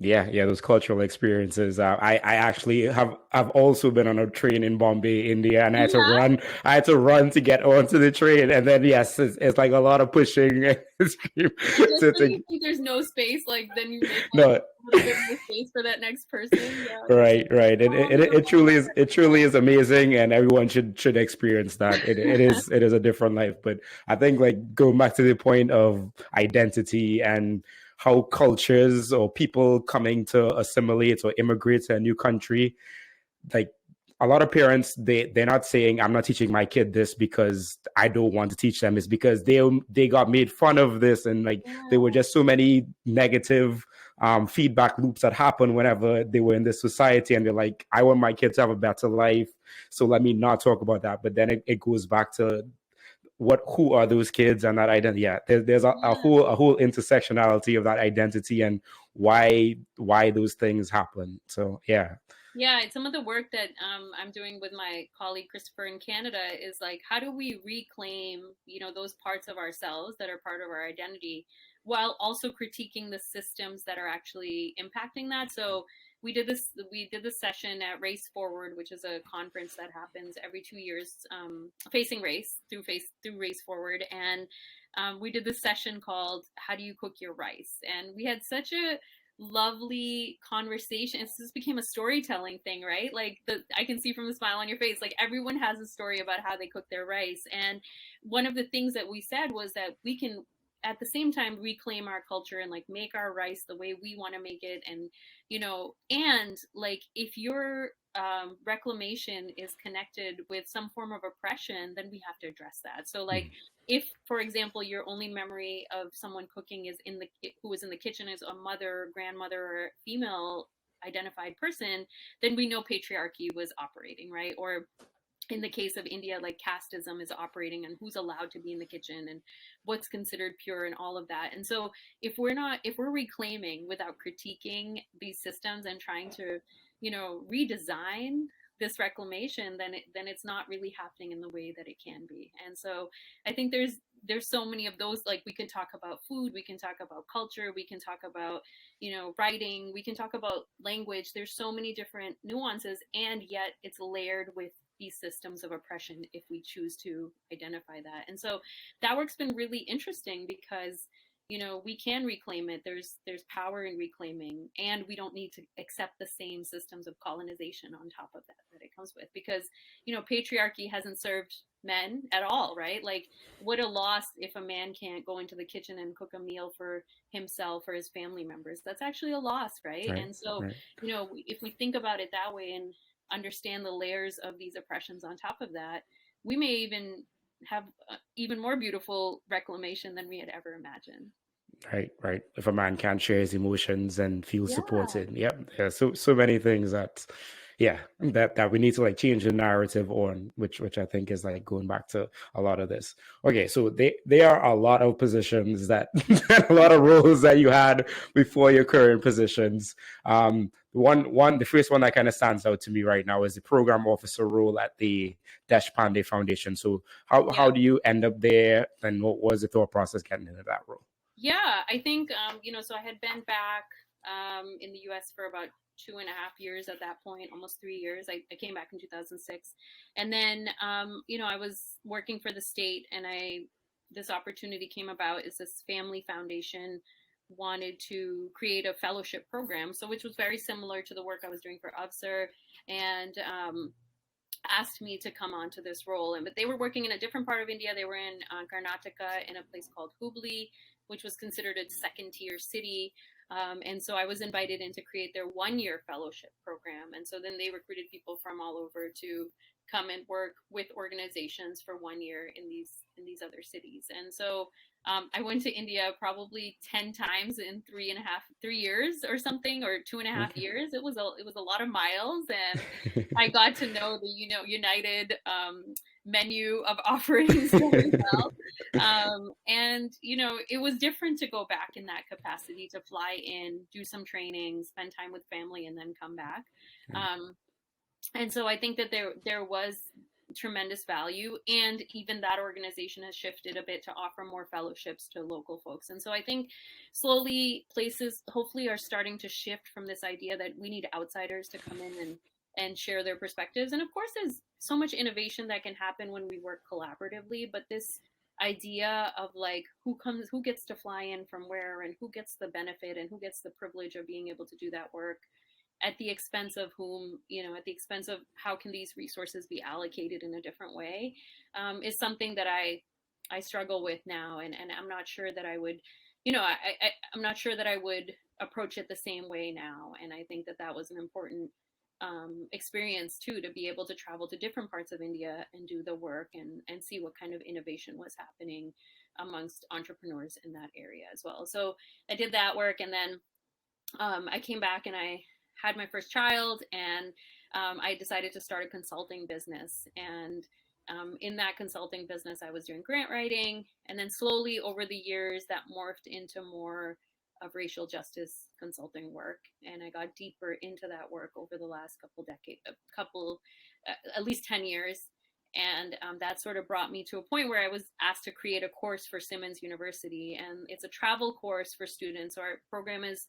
Yeah, yeah, those cultural experiences. I actually I've also been on a train in Bombay, India, and I had to Yeah, run. I had to run to get onto the train, and then yes, it's like a lot of pushing and scream and just to, when to you think there's no space, like then you make like no. a little bit more space for that next person. Yeah. Right, right. It, Oh, it never it truly is. mind It truly is amazing, and everyone should experience that. It is a different life. But I think like going back to the point of identity and how cultures or people coming to assimilate or immigrate to a new country, like a lot of parents, they're not saying I'm not teaching my kid this because I don't want to teach them. It's because they got made fun of this, and like there were that. just so many negative feedback loops that happen whenever they were in this society, and they're like, I want my kids to have a better life, so let me not talk about that. But then it goes back to who are those kids and that identity. Yeah, there's Yeah. a whole intersectionality of that identity and why those things happen. So yeah. Yeah, some of the work that I'm doing with my colleague Christopher in Canada is like, how do we reclaim, those parts of ourselves that are part of our identity, while also critiquing the systems that are actually impacting that. So we did this session at Race Forward, which is a conference that happens every 2 years, facing race through Race Forward. And we did this session called "How Do You Cook Your Rice?" And we had such a lovely conversation. It just became a storytelling thing, right? Like I can see from the smile on your face, like everyone has a story about how they cook their rice. And one of the things that we said was that we can at the same time reclaim our culture and like make our rice the way we want to make it. And and like if your reclamation is connected with some form of oppression, then we have to address that. So like if, for example, your only memory of someone cooking is who was in the kitchen is a mother, grandmother, or female identified person, then we know patriarchy was operating, right? Or in the case of India, like casteism is operating, and who's allowed to be in the kitchen and what's considered pure and all of that. And so if we're reclaiming without critiquing these systems and trying to, redesign this reclamation, then it's not really happening in the way that it can be. And so I think there's so many of those. Like, we can talk about food, we can talk about culture, we can talk about, writing, we can talk about language. There's so many different nuances, and yet it's layered with these systems of oppression if we choose to identify that. And so that work's been really interesting because we can reclaim it. There's power in reclaiming, and we don't need to accept the same systems of colonization on top of that it comes with, because patriarchy hasn't served men at all, right? Like, what a loss if a man can't go into the kitchen and cook a meal for himself or his family members. That's actually a loss, right? And so if we think about it that way and understand the layers of these oppressions on top of that, we may even have even more beautiful reclamation than we had ever imagined. Right. If a man can't share his emotions and feel supported, so many things that we need to like change the narrative on, which I think is like going back to a lot of this. Okay, so there are a lot of positions that a lot of roles that you had before your current positions. The first one that kind of stands out to me right now is the program officer role at the Desh Pandei Foundation. So how do you end up there, and what was the thought process getting into that role? Yeah, I think, so I had been back in the US for about 2.5 years at that point, almost 3 years. I came back in 2006. And then, I was working for the state, and this opportunity came about. Is this family foundation wanted to create a fellowship program, which was very similar to the work I was doing for UVSR, and asked me to come onto this role. But they were working in a different part of India. They were in Karnataka, in a place called Hubli, which was considered a second-tier city. And so I was invited in to create their 1-year fellowship program. And so then they recruited people from all over to come and work with organizations for 1 year in these other cities. And so I went to India probably 10 times in 3 years or something, or 2.5 years. It was a lot of miles, and I got to know the United menu of offerings very well. And it was different to go back in that capacity, to fly in, do some training, spend time with family, and then come back. And so I think that there was tremendous value, and even that organization has shifted a bit to offer more fellowships to local folks. And so I think slowly places hopefully are starting to shift from this idea that we need outsiders to come in and share their perspectives. And of course, there's so much innovation that can happen when we work collaboratively, but this idea of like who gets to fly in from where, and who gets the benefit, and who gets the privilege of being able to do that work at the expense of whom, at the expense of how can these resources be allocated in a different way, is something that I struggle with now. And I'm not sure that I would, I'm not sure that I would approach it the same way now. And I think that was an important experience too, to be able to travel to different parts of India and do the work and see what kind of innovation was happening amongst entrepreneurs in that area as well. So I did that work, and then I came back and I had my first child, and I decided to start a consulting business. And in that consulting business, I was doing grant writing, and then slowly over the years that morphed into more of racial justice consulting work. And I got deeper into that work over the last at least 10 years. And that sort of brought me to a point where I was asked to create a course for Simmons University. And it's a travel course for students. So our program is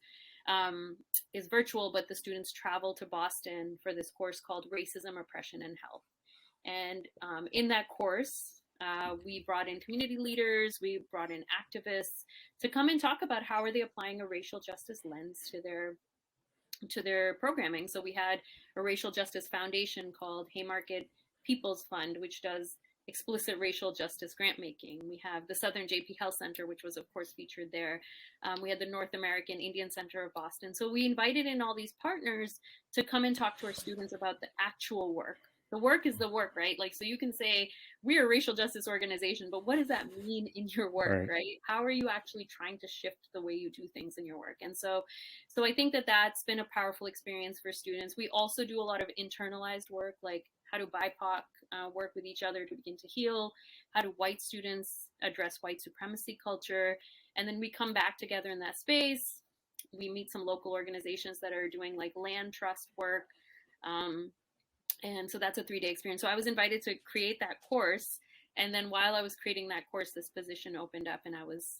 virtual, but the students travel to Boston for this course called Racism, Oppression, and Health. And in that course, we brought in community leaders, we brought in activists to come and talk about how are they applying a racial justice lens to their programming. So we had a racial justice foundation called Haymarket People's Fund, which does explicit racial justice grant making. We have the Southern JP Health Center, which was of course featured there. We had the North American Indian Center of Boston. So we invited in all these partners to come and talk to our students about the actual work. The work is the work, right? Like, so you can say we're a racial justice organization, but what does that mean in your work, right? How are you actually trying to shift the way you do things in your work? And so I think that that's been a powerful experience for students. We also do a lot of internalized work, like how do BIPOC work with each other to begin to heal? How do white students address white supremacy culture? And then we come back together in that space. We meet some local organizations that are doing like land trust work. And so that's a 3-day experience. So I was invited to create that course. And then while I was creating that course, this position opened up, and I was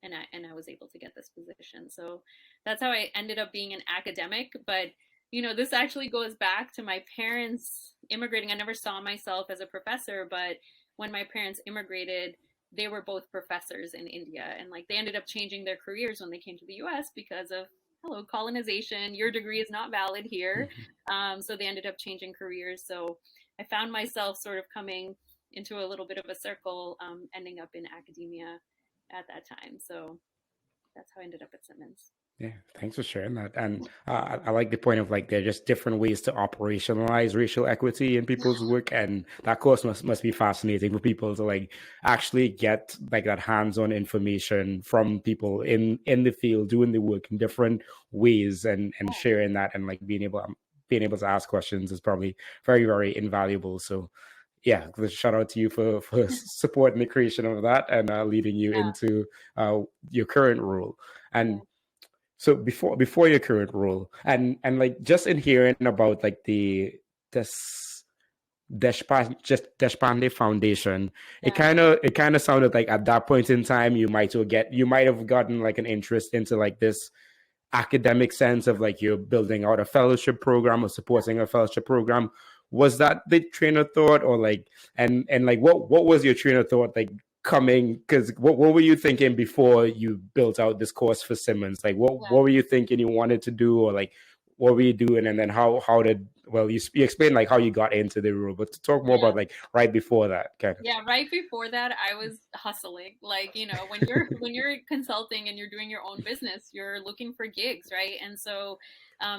and I was able to get this position. So that's how I ended up being an academic. But this actually goes back to my parents immigrating. I never saw myself as a professor, but when my parents immigrated, they were both professors in India, and like they ended up changing their careers when they came to the US because of hello colonization. Your degree is not valid here. Mhm. So they ended up changing careers. So I found myself sort of coming into a little bit of a circle, ending up in academia at that time. So that's how I ended up at Simmons. Yeah, thanks for sharing that. And I like the point of like there are just different ways to operationalize racial equity in people's work, and that course must be fascinating for people to like actually get like that hands-on information from people in the field doing the work in different ways, and sharing that, and like being able to ask questions is probably very, very invaluable. So yeah, shout out to you for supporting the creation of that, and leading you Yeah, into your current role. yeah, And so before your current role, and like just in hearing about like this Desh Pandey Foundation, yeah, it kind of sounded like at that point in time you might have gotten like an interest into like this academic sense of like you're building out a fellowship program or supporting a fellowship program. Was that the train of thought, or like, and like what was your train of thought like coming? Because what were you thinking before you built out this course for Simmons? Like yeah. what were you thinking you wanted to do, or like what were you doing, and then how did, well, you explained like how you got into the role, but to talk more Yeah. about like right before that kind of. Yeah, right before that, I was hustling. Like, when you're consulting and you're doing your own business, you're looking for gigs, right? And so,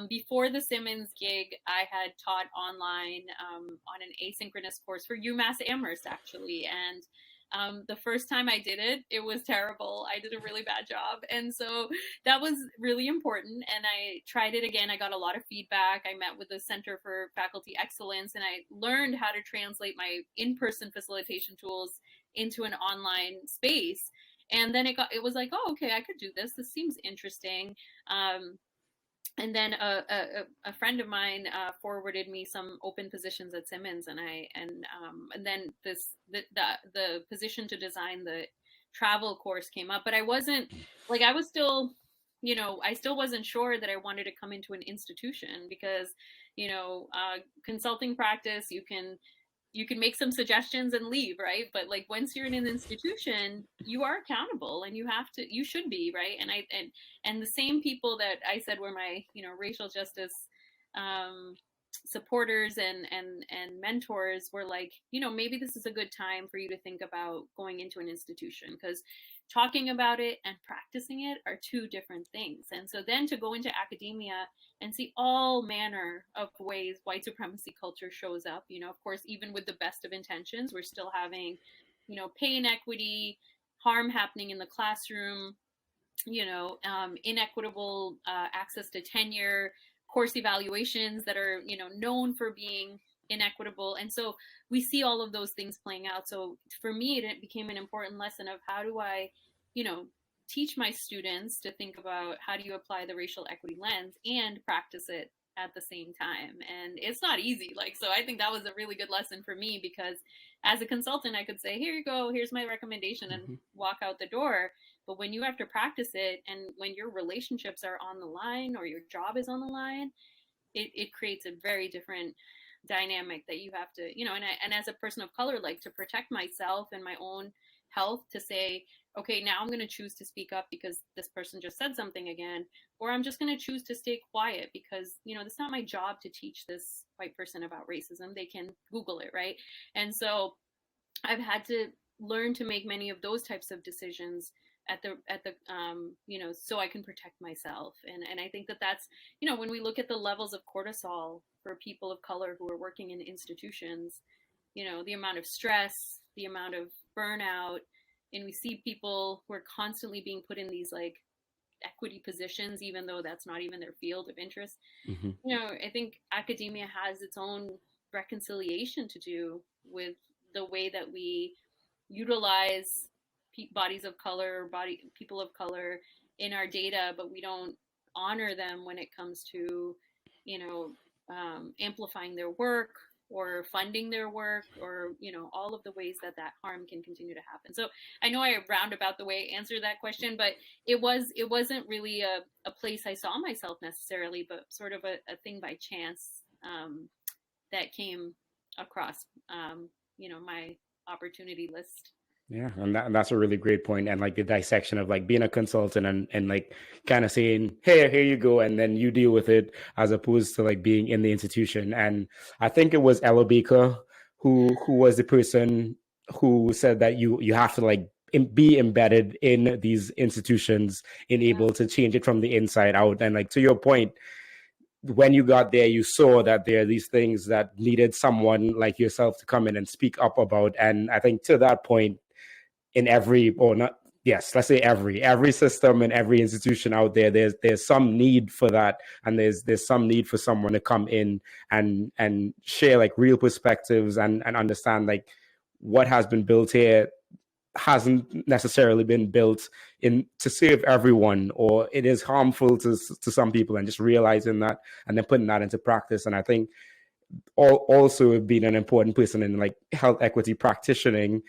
before the Simmons gig, I had taught online on an asynchronous course for UMass Amherst, actually. And the first time I did it, it was terrible. I did a really bad job, and so that was really important. And I tried it again. I got a lot of feedback. I met with the Center for Faculty Excellence, and I learned how to translate my in-person facilitation tools into an online space. And then it was like, oh, okay, I could do this. This seems interesting. Um, and then a friend of mine forwarded me some open positions at Simmons, and then the position to design the travel course came up, but I wasn't like I was still, I still wasn't sure that I wanted to come into an institution because consulting practice, you can make some suggestions and leave, right? But like once you're in an institution, you are accountable, and you should be, right? And the same people that I said were my racial justice um supporters and mentors were like, maybe this is a good time for you to think about going into an institution, because talking about it and practicing it are two different things. And so then to go into academia and see all manner of ways white supremacy culture shows up. Of course, even with the best of intentions, we're still having, pay inequity, harm happening in the classroom, inequitable access to tenure, course evaluations that are, known for being inequitable. And so we see all of those things playing out. So for me, it became an important lesson of how do I, you know, teach my students to think about how do you apply the racial equity lens and practice it at the same time. And it's not easy. Like, so I think that was a really good lesson for me, because as a consultant, I could say, here you go, here's my recommendation, and Mm-hmm. walk out the door. But when you have to practice it, and when your relationships are on the line or your job is on the line, it creates a very different dynamic that you have to, and as a person of color, like to protect myself and my own health, to say, okay, now I'm going to choose to speak up because this person just said something again, or I'm just going to choose to stay quiet because, it's not my job to teach this white person about racism. They can Google it, right? And so I've had to learn to make many of those types of decisions at the so I can protect myself. And I think that's, when we look at the levels of cortisol for people of color who are working in institutions, the amount of stress, the amount of burnout, and we see people who are constantly being put in these like equity positions, even though that's not even their field of interest. Mm-hmm. I think academia has its own reconciliation to do with the way that we utilize bodies of color, people of color in our data, but we don't honor them when it comes to, you know, amplifying their work or funding their work, or all of the ways that harm can continue to happen. So I know I roundabout the way answered that question, but it wasn't really a place I saw myself necessarily, but sort of a thing by chance that came across my opportunity list. Yeah, and that's a really great point. And like the dissection of like being a consultant and like kind of saying, hey, here you go, and then you deal with it, as opposed to like being in the institution. And I think it was Ella Baker who was the person who said that you have to like be embedded in these institutions and Yeah. able to change it from the inside out. And like to your point, when you got there, you saw that there are these things that needed someone like yourself to come in and speak up about. And I think to that point, in every, or not, yes, let's say every system and every institution out there, there's some need for that, and there's some need for someone to come in and share like real perspectives and understand like what has been built here hasn't necessarily been built in to save everyone, or it is harmful to some people, and just realizing that and then putting that into practice. And I think also being an important person in like health equity practicing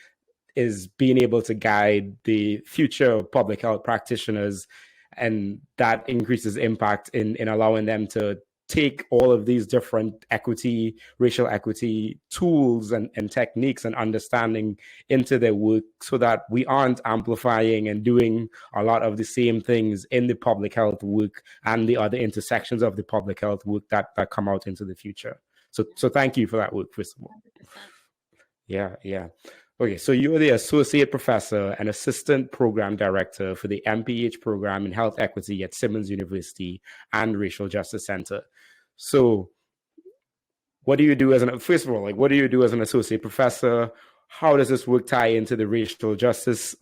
is being able to guide the future public health practitioners, and that increases impact in allowing them to take all of these different equity, racial equity tools and techniques and understanding into their work, so that we aren't amplifying and doing a lot of the same things in the public health work and the other intersections of the public health work that come out into the future. So thank you for that work, first of all. 100%. Yeah. Okay, so you're the associate professor and assistant program director for the MPH program in health equity at Simmons University and Racial Justice Center. So what do you do as first of all, like, what do you do as an associate professor? How does this work tie into the racial justice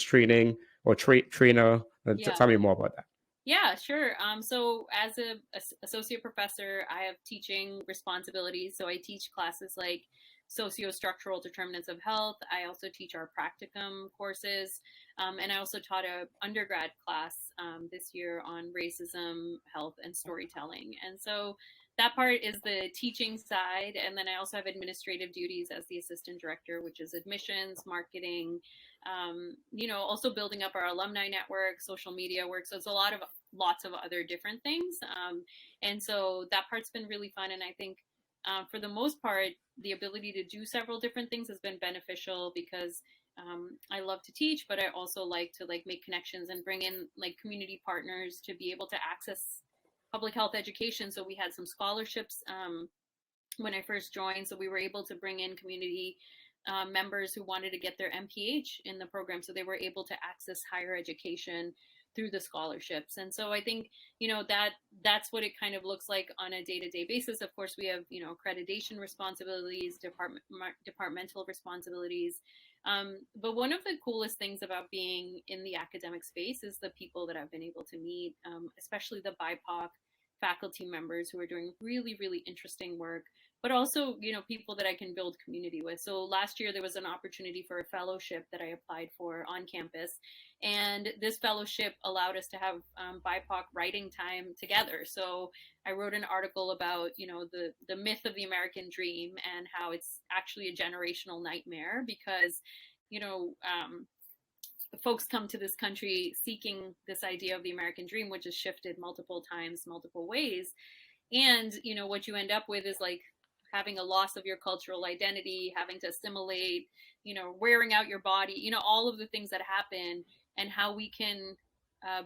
training or trainer? Yeah. Tell me more about that. Yeah, sure. So as a associate professor, I have teaching responsibilities. So I teach classes like socio-structural determinants of health. I also teach our practicum courses. And I also taught a undergrad class this year on racism, health, and storytelling. And so that part is the teaching side. And then I also have administrative duties as the assistant director, which is admissions, marketing, also building up our alumni network, social media work. So it's lots of other different things. And so that part's been really fun. And I think for the most part, the ability to do several different things has been beneficial, because I love to teach, but I also like to make connections and bring in like community partners to be able to access public health education. So we had some scholarships when I first joined. So we were able to bring in community members who wanted to get their MPH in the program, so they were able to access higher education through the scholarships. And so I think that's what it kind of looks like on a day-to-day basis. Of course, we have accreditation responsibilities, departmental responsibilities. But one of the coolest things about being in the academic space is the people that I've been able to meet, especially the BIPOC faculty members who are doing really, really interesting work, but also, people that I can build community with. So last year there was an opportunity for a fellowship that I applied for on campus. And this fellowship allowed us to have BIPOC writing time together. So I wrote an article about, the myth of the American dream and how it's actually a generational nightmare, because, folks come to this country seeking this idea of the American dream, which has shifted multiple times, multiple ways. And, what you end up with is like having a loss of your cultural identity, having to assimilate, wearing out your body, all of the things that happen, and how we can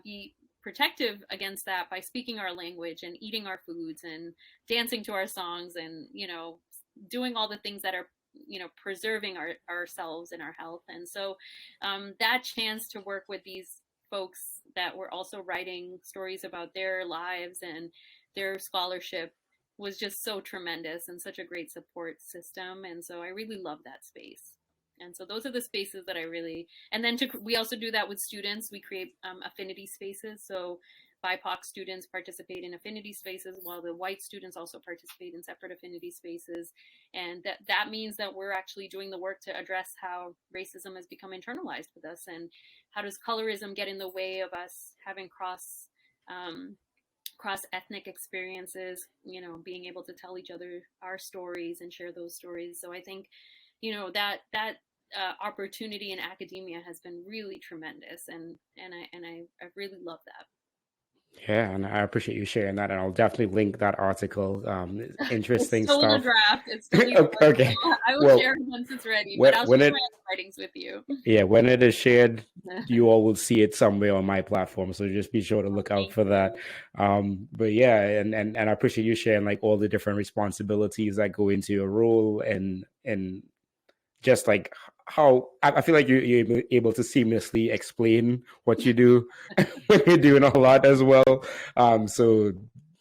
be protective against that by speaking our language and eating our foods and dancing to our songs and, doing all the things that are preserving ourselves and our health. And so that chance to work with these folks that were also writing stories about their lives and their scholarship was just so tremendous, and such a great support system. And so I really love that space. And so those are the spaces that I really, and then we also do that with students. We create affinity spaces. So BIPOC students participate in affinity spaces, while the white students also participate in separate affinity spaces. And that means that we're actually doing the work to address how racism has become internalized with us, and how does colorism get in the way of us having cross-ethnic experiences, being able to tell each other our stories and share those stories. So I think, that opportunity in academia has been really tremendous, and I really love that. Yeah, and I appreciate you sharing that, and I'll definitely link that article. It's Interesting still in a stuff. draft. It's still yours. Okay, I will share well, it once it's ready, but I'll when share it my writings with you. yeah, when it is shared, you all will see it somewhere on my platform. So just be sure to look out Thank for that. you. But yeah, and I appreciate you sharing like all the different responsibilities that go into your role, and just like how I feel like you're able to seamlessly explain what you do when you're doing a lot as well. So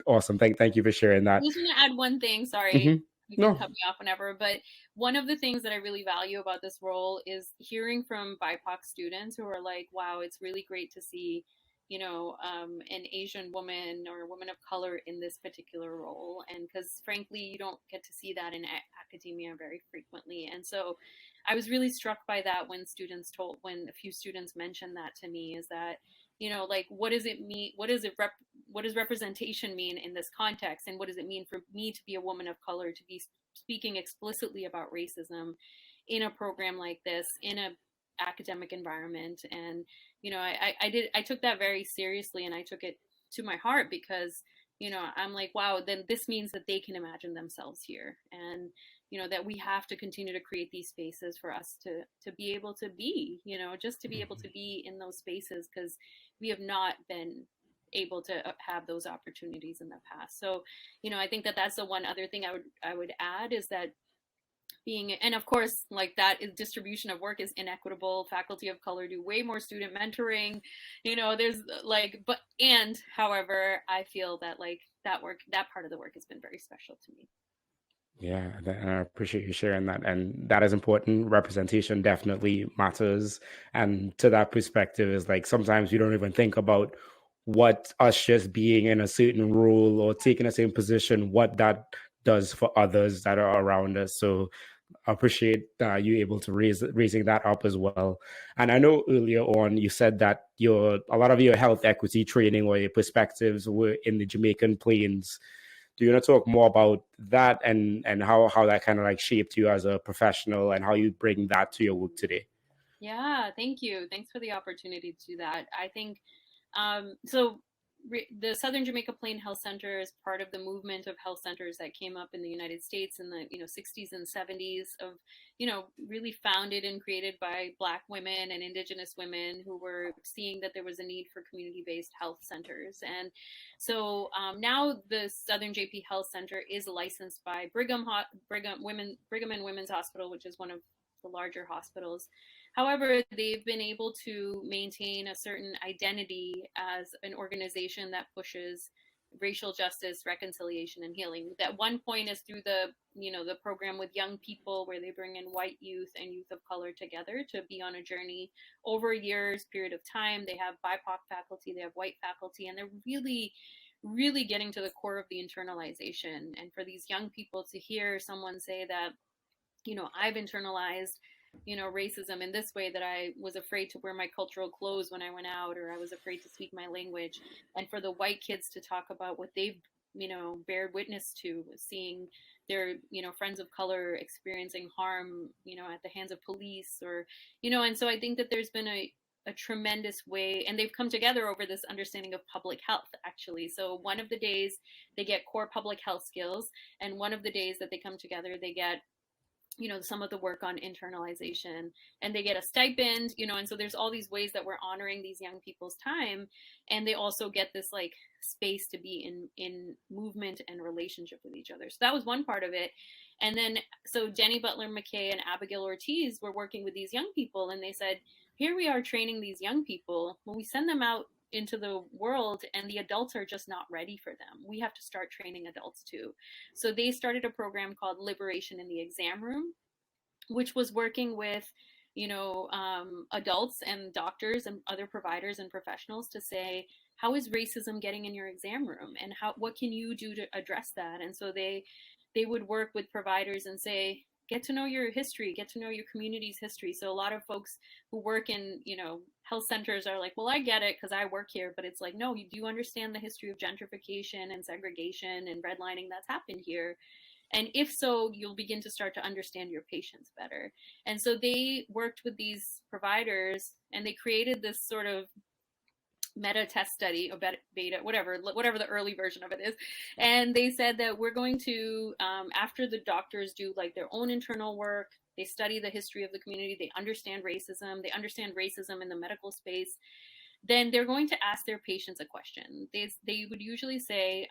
awesome. Thank you for sharing I that. just want to add one thing. Sorry, Hmm. you can No. cut me off whenever. But one of the things that I really value about this role is hearing from BIPOC students who are like, "Wow, it's really great to see, an Asian woman or a woman of color in this particular role." And because frankly, you don't get to see that in academia very frequently. And so, I was really struck by that when a few students mentioned that to me, is that, like, what does it mean? What does representation mean in this context, and what does it mean for me to be a woman of color, to be speaking explicitly about racism in a program like this, in a academic environment? And I took that very seriously, and I took it to my heart, because I'm like, wow, then this means that they can imagine themselves here, and that we have to continue to create these spaces for us to be able to be, just to be able to be in those spaces, because we have not been able to have those opportunities in the past. So I think that that's the one other thing I would add, is that and of course, like, that is distribution of work is inequitable. Faculty of color do way more student mentoring, there's like, but and however, I feel that, like, that part of the work has been very special to me. Yeah, and I appreciate you sharing that. And that is important. Representation definitely matters. And to that perspective is like sometimes we don't even think about what us just being in a certain role or taking a certain position, what that does for others that are around us. So I appreciate you able to raising that up as well. And I know earlier on you said that a lot of your health equity training or your perspectives were in the Jamaican plains. Do you want to talk more about that, and how that kind of like shaped you as a professional and how you bring that to your work today? Yeah, thank you. Thanks for the opportunity to do that. I think so. The Southern Jamaica Plain Health Center is part of the movement of health centers that came up in the United States in the 60s and 70s, of really founded and created by Black women and Indigenous women who were seeing that there was a need for community-based health centers. And so now the Southern JP Health Center is licensed by Brigham and Women's Hospital, which is one of the larger hospitals. However, they've been able to maintain a certain identity as an organization that pushes racial justice, reconciliation, and healing. At one point is through the program with young people, where they bring in white youth and youth of color together to be on a journey over a year's period of time. They have BIPOC faculty, they have white faculty, and they're really getting to the core of the internalization. And for these young people to hear someone say that, I've internalized, racism in this way, that I was afraid to wear my cultural clothes when I went out, or I was afraid to speak my language. And for the white kids to talk about what they've, bared witness to, seeing their, friends of color experiencing harm, at the hands of police, or, and so I think that there's been a tremendous way, and they've come together over this understanding of public health, actually. So one of the days they get core public health skills, and one of the days that they come together, they get some of the work on internalization, and they get a stipend, and so there's all these ways that we're honoring these young people's time, and they also get this, like, space to be in movement and relationship with each other. So that was one part of it. And then, so Jenny Butler McKay and Abigail Ortiz were working with these young people, and they said, here we are training these young people, when we send them out into the world and the adults are just not ready for them, we have to start training adults too. So they started a program called Liberation in the Exam Room, which was working with adults and doctors and other providers and professionals to say, how is racism getting in your exam room, and what can you do to address that? And so they would work with providers and say, get to know your history, get to know your community's history. So a lot of folks who work in, health centers are like, well, I get it because I work here, but it's like, no, you do understand the history of gentrification and segregation and redlining that's happened here. And if so, you'll begin to start to understand your patients better. And so they worked with these providers and they created this sort of meta test study or beta, whatever the early version of it is. And they said that we're going to, after the doctors do like their own internal work, they study the history of the community, they understand racism in the medical space, then they're going to ask their patients a question. They would usually say,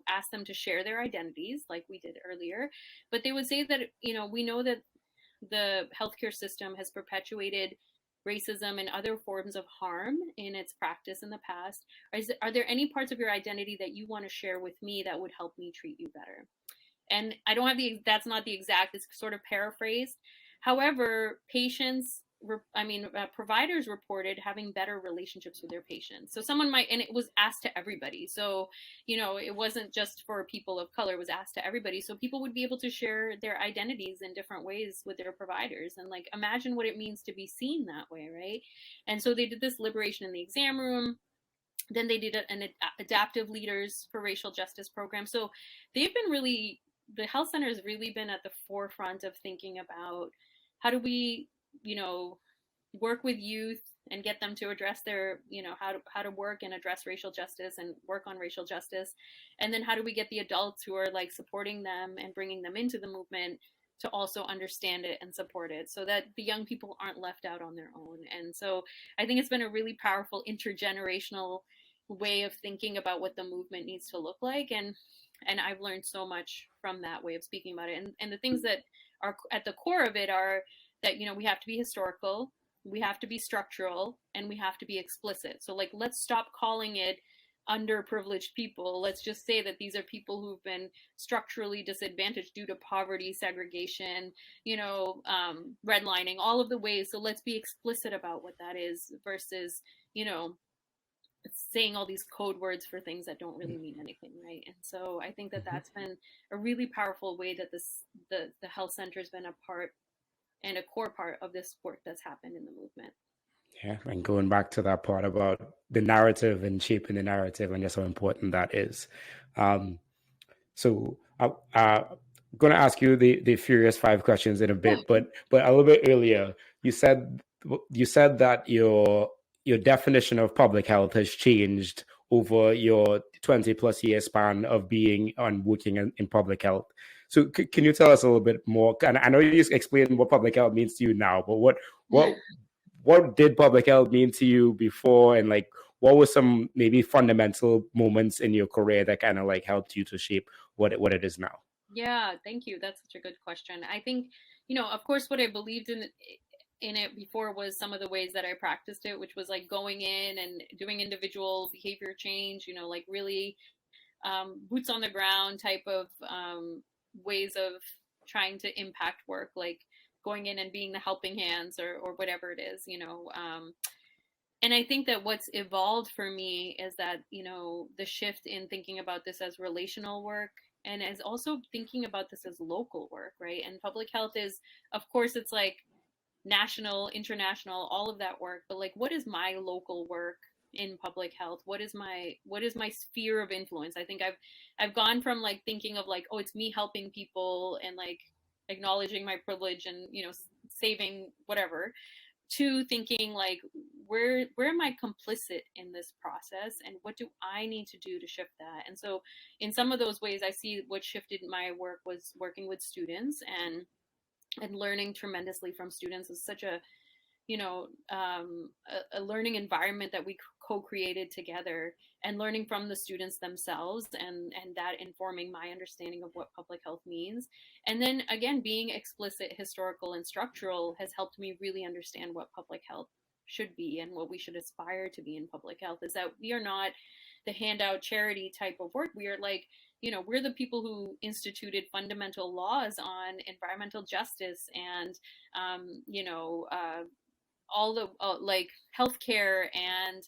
ask them to share their identities like we did earlier, but they would say that, we know that the healthcare system has perpetuated racism and other forms of harm in its practice in the past. Are there any parts of your identity that you want to share with me that would help me treat you better? And I don't have that's not the exact, it's sort of paraphrased. However, providers reported having better relationships with their patients. So someone might, and it was asked to everybody. So, it wasn't just for people of color, it was asked to everybody. So people would be able to share their identities in different ways with their providers. And like, imagine what it means to be seen that way, right? And so they did this liberation in the exam room. Then they did an adaptive leaders for racial justice program. So they've been the health center has really been at the forefront of thinking about how do we, work with youth and get them to address their, how to work and address racial justice and work on racial justice. And then how do we get the adults who are like supporting them and bringing them into the movement to also understand it and support it so that the young people aren't left out on their own. And so I think it's been a really powerful intergenerational way of thinking about what the movement needs to look like. And I've learned so much from that way of speaking about it. And the things that are at the core of it are that, we have to be historical, we have to be structural, and we have to be explicit. So like, let's stop calling it underprivileged people. Let's just say that these are people who've been structurally disadvantaged due to poverty, segregation, redlining, all of the ways. So let's be explicit about what that is versus, saying all these code words for things that don't really mean anything, right? And so I think that that's been a really powerful way that the health center has been a part and a core part of this work that's happened in the movement. Yeah, and going back to that part about the narrative and shaping the narrative and just how important that is. So I'm going to ask you the Furious Five questions in a bit, but a little bit earlier, you said that your definition of public health has changed over your 20 plus year span of being on working in public health. So can you tell us a little bit more? And I know you just explained what public health means to you now, but what did public health mean to you before, and like what were some maybe fundamental moments in your career that kind of like helped you to shape what it is now? Yeah, thank you. That's such a good question. I think, of course, what I believed in it before was some of the ways that I practiced it, which was like going in and doing individual behavior change, like really boots on the ground type of ways of trying to impact work, like going in and being the helping hands or whatever it is, and I think that what's evolved for me is that, the shift in thinking about this as relational work and as also thinking about this as local work, right? And public health is, of course, it's like national, international, all of that work, but like, what is my local work in public health? What is my sphere of influence? I think I've gone from like thinking of like, oh, it's me helping people and like acknowledging my privilege and, saving whatever, to thinking like, where am I complicit in this process and what do I need to do to shift that? And so in some of those ways, I see what shifted my work was working with students and learning tremendously from students. Is such a a learning environment that we co-created together, and learning from the students themselves, and that informing my understanding of what public health means. And then again, being explicit, historical, and structural has helped me really understand what public health should be and what we should aspire to be in public health. Is that we are not the handout charity type of work. We are like, we're the people who instituted fundamental laws on environmental justice and all the like healthcare and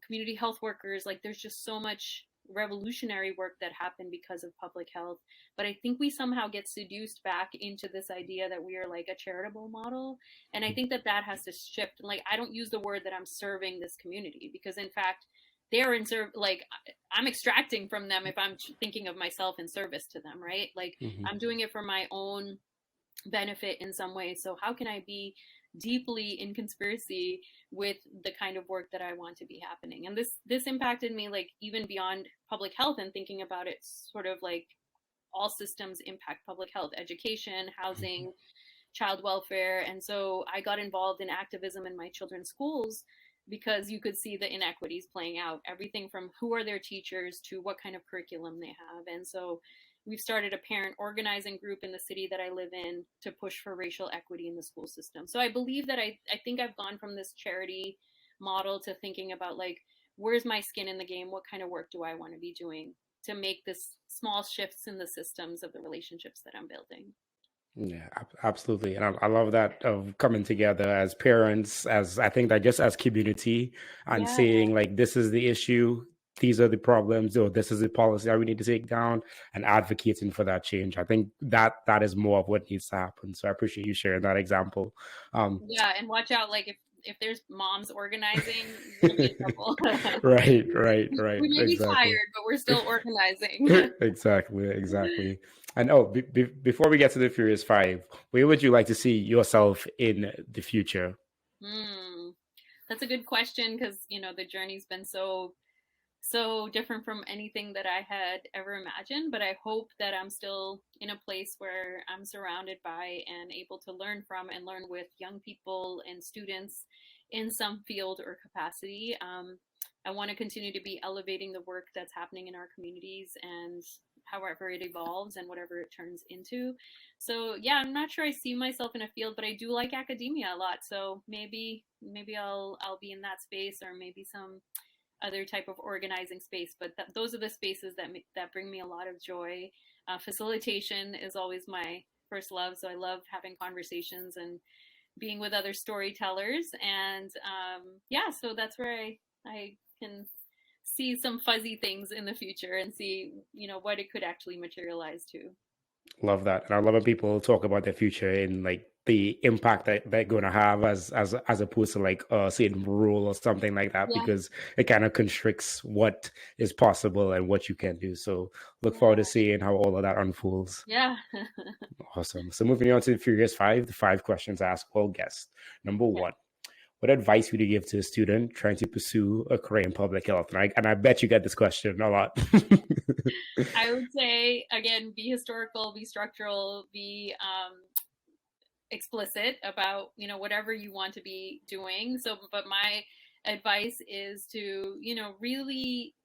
community health workers. Like, there's just so much revolutionary work that happened because of public health. But I think we somehow get seduced back into this idea that we are like a charitable model. And I think that that has to shift. Like, I don't use the word that I'm serving this community, because in fact, they're in like I'm extracting from them if I'm thinking of myself in service to them, right? Like, Mm-hmm. I'm doing it for my own benefit in some way. So how can I be deeply in conspiracy with the kind of work that I want to be happening? And this impacted me, like, even beyond public health, and thinking about it sort of like all systems impact public health: education, housing, child welfare. And so I got involved in activism in my children's schools, because you could see the inequities playing out, everything from who are their teachers to what kind of curriculum they have. And so we've started a parent organizing group in the city that I live in to push for racial equity in the school system. So I believe that I think I've gone from this charity model to thinking about, like, where's my skin in the game? What kind of work do I want to be doing to make this small shifts in the systems of the relationships that I'm building? Yeah, absolutely. And I love that of coming together as parents, as I think that just as community, and Yeah. saying like, this is the issue, these are the problems, or this is the policy that we need to take down, and advocating for that change. I think that is more of what needs to happen. So I appreciate you sharing that example. Um, Yeah, and watch out, like, if there's moms organizing, you're gonna be in trouble. right, We may be exactly. tired, but we're still organizing. Exactly. And oh, before we get to the Furious Five, where would you like to see yourself in the future? Hmm. That's a good question, because the journey's been so different from anything that I had ever imagined. But I hope that I'm still in a place where I'm surrounded by and able to learn from and learn with young people and students in some field or capacity. I want to continue to be elevating the work that's happening in our communities, and however it evolves and whatever it turns into. So yeah, I'm not sure I see myself in a field, but I do like academia a lot. So maybe I'll be in that space, or maybe some other type of organizing space. But those are the spaces that bring me a lot of joy. Facilitation is always my first love, so I love having conversations and being with other storytellers. And yeah, so that's where I can see some fuzzy things in the future and see what it could actually materialize to. Love that. And I love when people talk about their future and like the impact that they're going to have as opposed to like a certain rule or something like that, Yeah, because it kind of constricts what is possible and what you can do. So look forward to yeah, seeing how all of that unfolds. yeah. Awesome. So moving on to the Furious Five, the five questions I ask all guests. Number Okay. one, what advice would you give to a student trying to pursue a career in public health? And I bet you get this question a lot. I would say, again, be historical, be structural, be explicit about whatever you want to be doing. So, but my advice is to really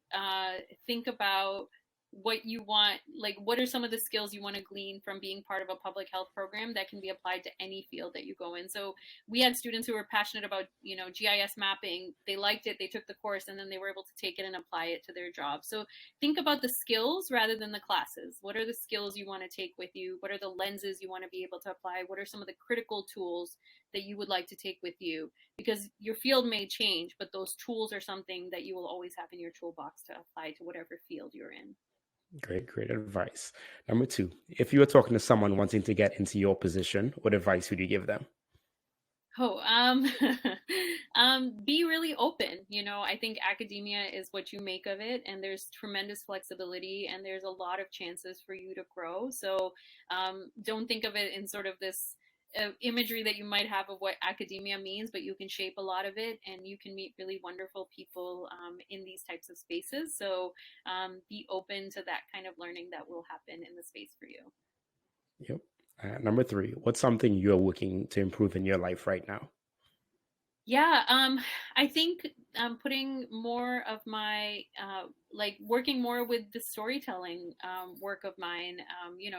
think about what you want, like, what are some of the skills you want to glean from being part of a public health program that can be applied to any field that you go in. So we had students who were passionate about GIS mapping. They liked it, they took the course, and then they were able to take it and apply it to their job. So think about the skills rather than the classes. What are the skills you want to take with you? What are the lenses you want to be able to apply? What are some of the critical tools that you would like to take with you? Because your field may change, but those tools are something that you will always have in your toolbox to apply to whatever field you're in. Great advice. Number two, if you were talking to someone wanting to get into your position, what advice would you give them? Oh, be really open. I think academia is what you make of it, and there's tremendous flexibility, and there's a lot of chances for you to grow. So, don't think of it in sort of this imagery that you might have of what academia means, but you can shape a lot of it, and you can meet really wonderful people in these types of spaces. So, be open to that kind of learning that will happen in the space for you. Yep. Number three, what's something you're looking to improve in your life right now? Yeah, I think putting more of my like working more with the storytelling work of mine.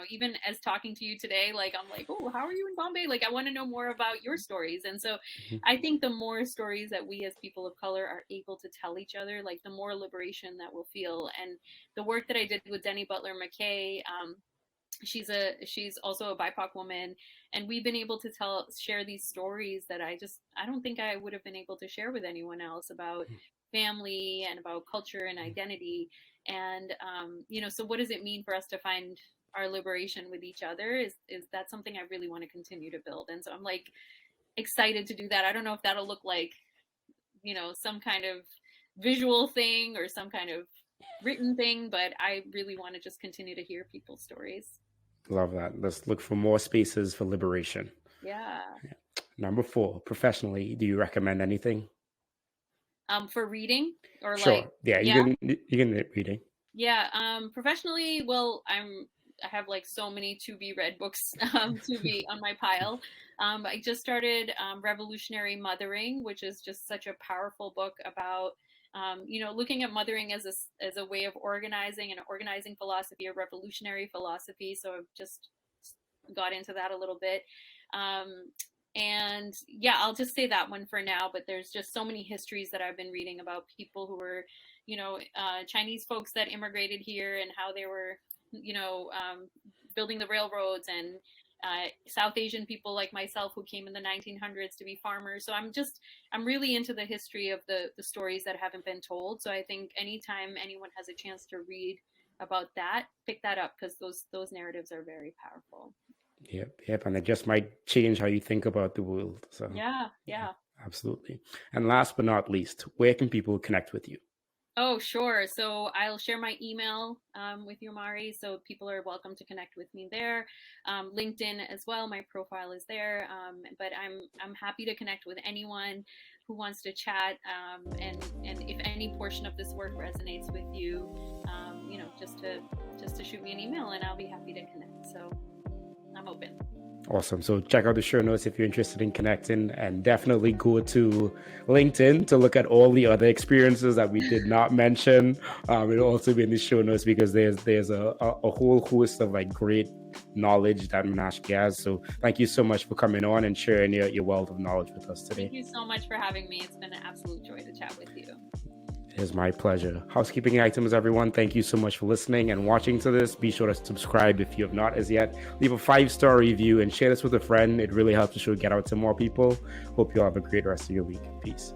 Even as talking to you today, like, I'm like, oh, how are you in Bombay? Like, I want to know more about your stories. And so Mhm. I think the more stories that we as people of color are able to tell each other, like, the more liberation that we'll feel. And the work that I did with Denny Butler McKay, she's also a BIPOC woman, and we've been able to share these stories that I don't think I would have been able to share with anyone else, about family and about culture and identity. And, so what does it mean for us to find our liberation with each other? Is that something I really want to continue to build? And so I'm like excited to do that. I don't know if that'll look like, some kind of visual thing or some kind of written thing, but I really want to just continue to hear people's stories. Love that. Let's look for more spaces for liberation. Yeah. Number 4, professionally, do you recommend anything? For reading or Sure. You can reading. Yeah. Professionally, well, I have like so many to be read books to be on my pile. I just started Revolutionary Mothering, which is just such a powerful book about looking at mothering as a way of organizing, and an organizing philosophy, a revolutionary philosophy. So I've just got into that a little bit. And yeah, I'll just say that one for now, but there's just so many histories that I've been reading about people who were, Chinese folks that immigrated here and how they were, building the railroads, and South Asian people like myself who came in the 1900s to be farmers. So I'm really into the history of the stories that haven't been told. So I think anytime anyone has a chance to read about that, pick that up, because those narratives are very powerful. Yep. And it just might change how you think about the world. So yeah. Absolutely. And last but not least, where can people connect with you? Oh, sure. So I'll share my email with you, Mari. So people are welcome to connect with me there. LinkedIn as well. My profile is there. But I'm happy to connect with anyone who wants to chat. And if any portion of this work resonates with you, just to shoot me an email, and I'll be happy to connect. So I'm open. Awesome. So check out the show notes if you're interested in connecting, and definitely go to LinkedIn to look at all the other experiences that we did not mention. It'll also be in the show notes, because there's a whole host of like great knowledge that Meenakshi has. So thank you so much for coming on and sharing your wealth of knowledge with us today. Thank you so much for having me. It's been an absolute joy to chat with you. It is my pleasure. Housekeeping items, everyone. Thank you so much for listening and watching to this. Be sure to subscribe if you have not as yet. Leave a 5-star review and share this with a friend. It really helps the show get out to more people. Hope you all have a great rest of your week. Peace.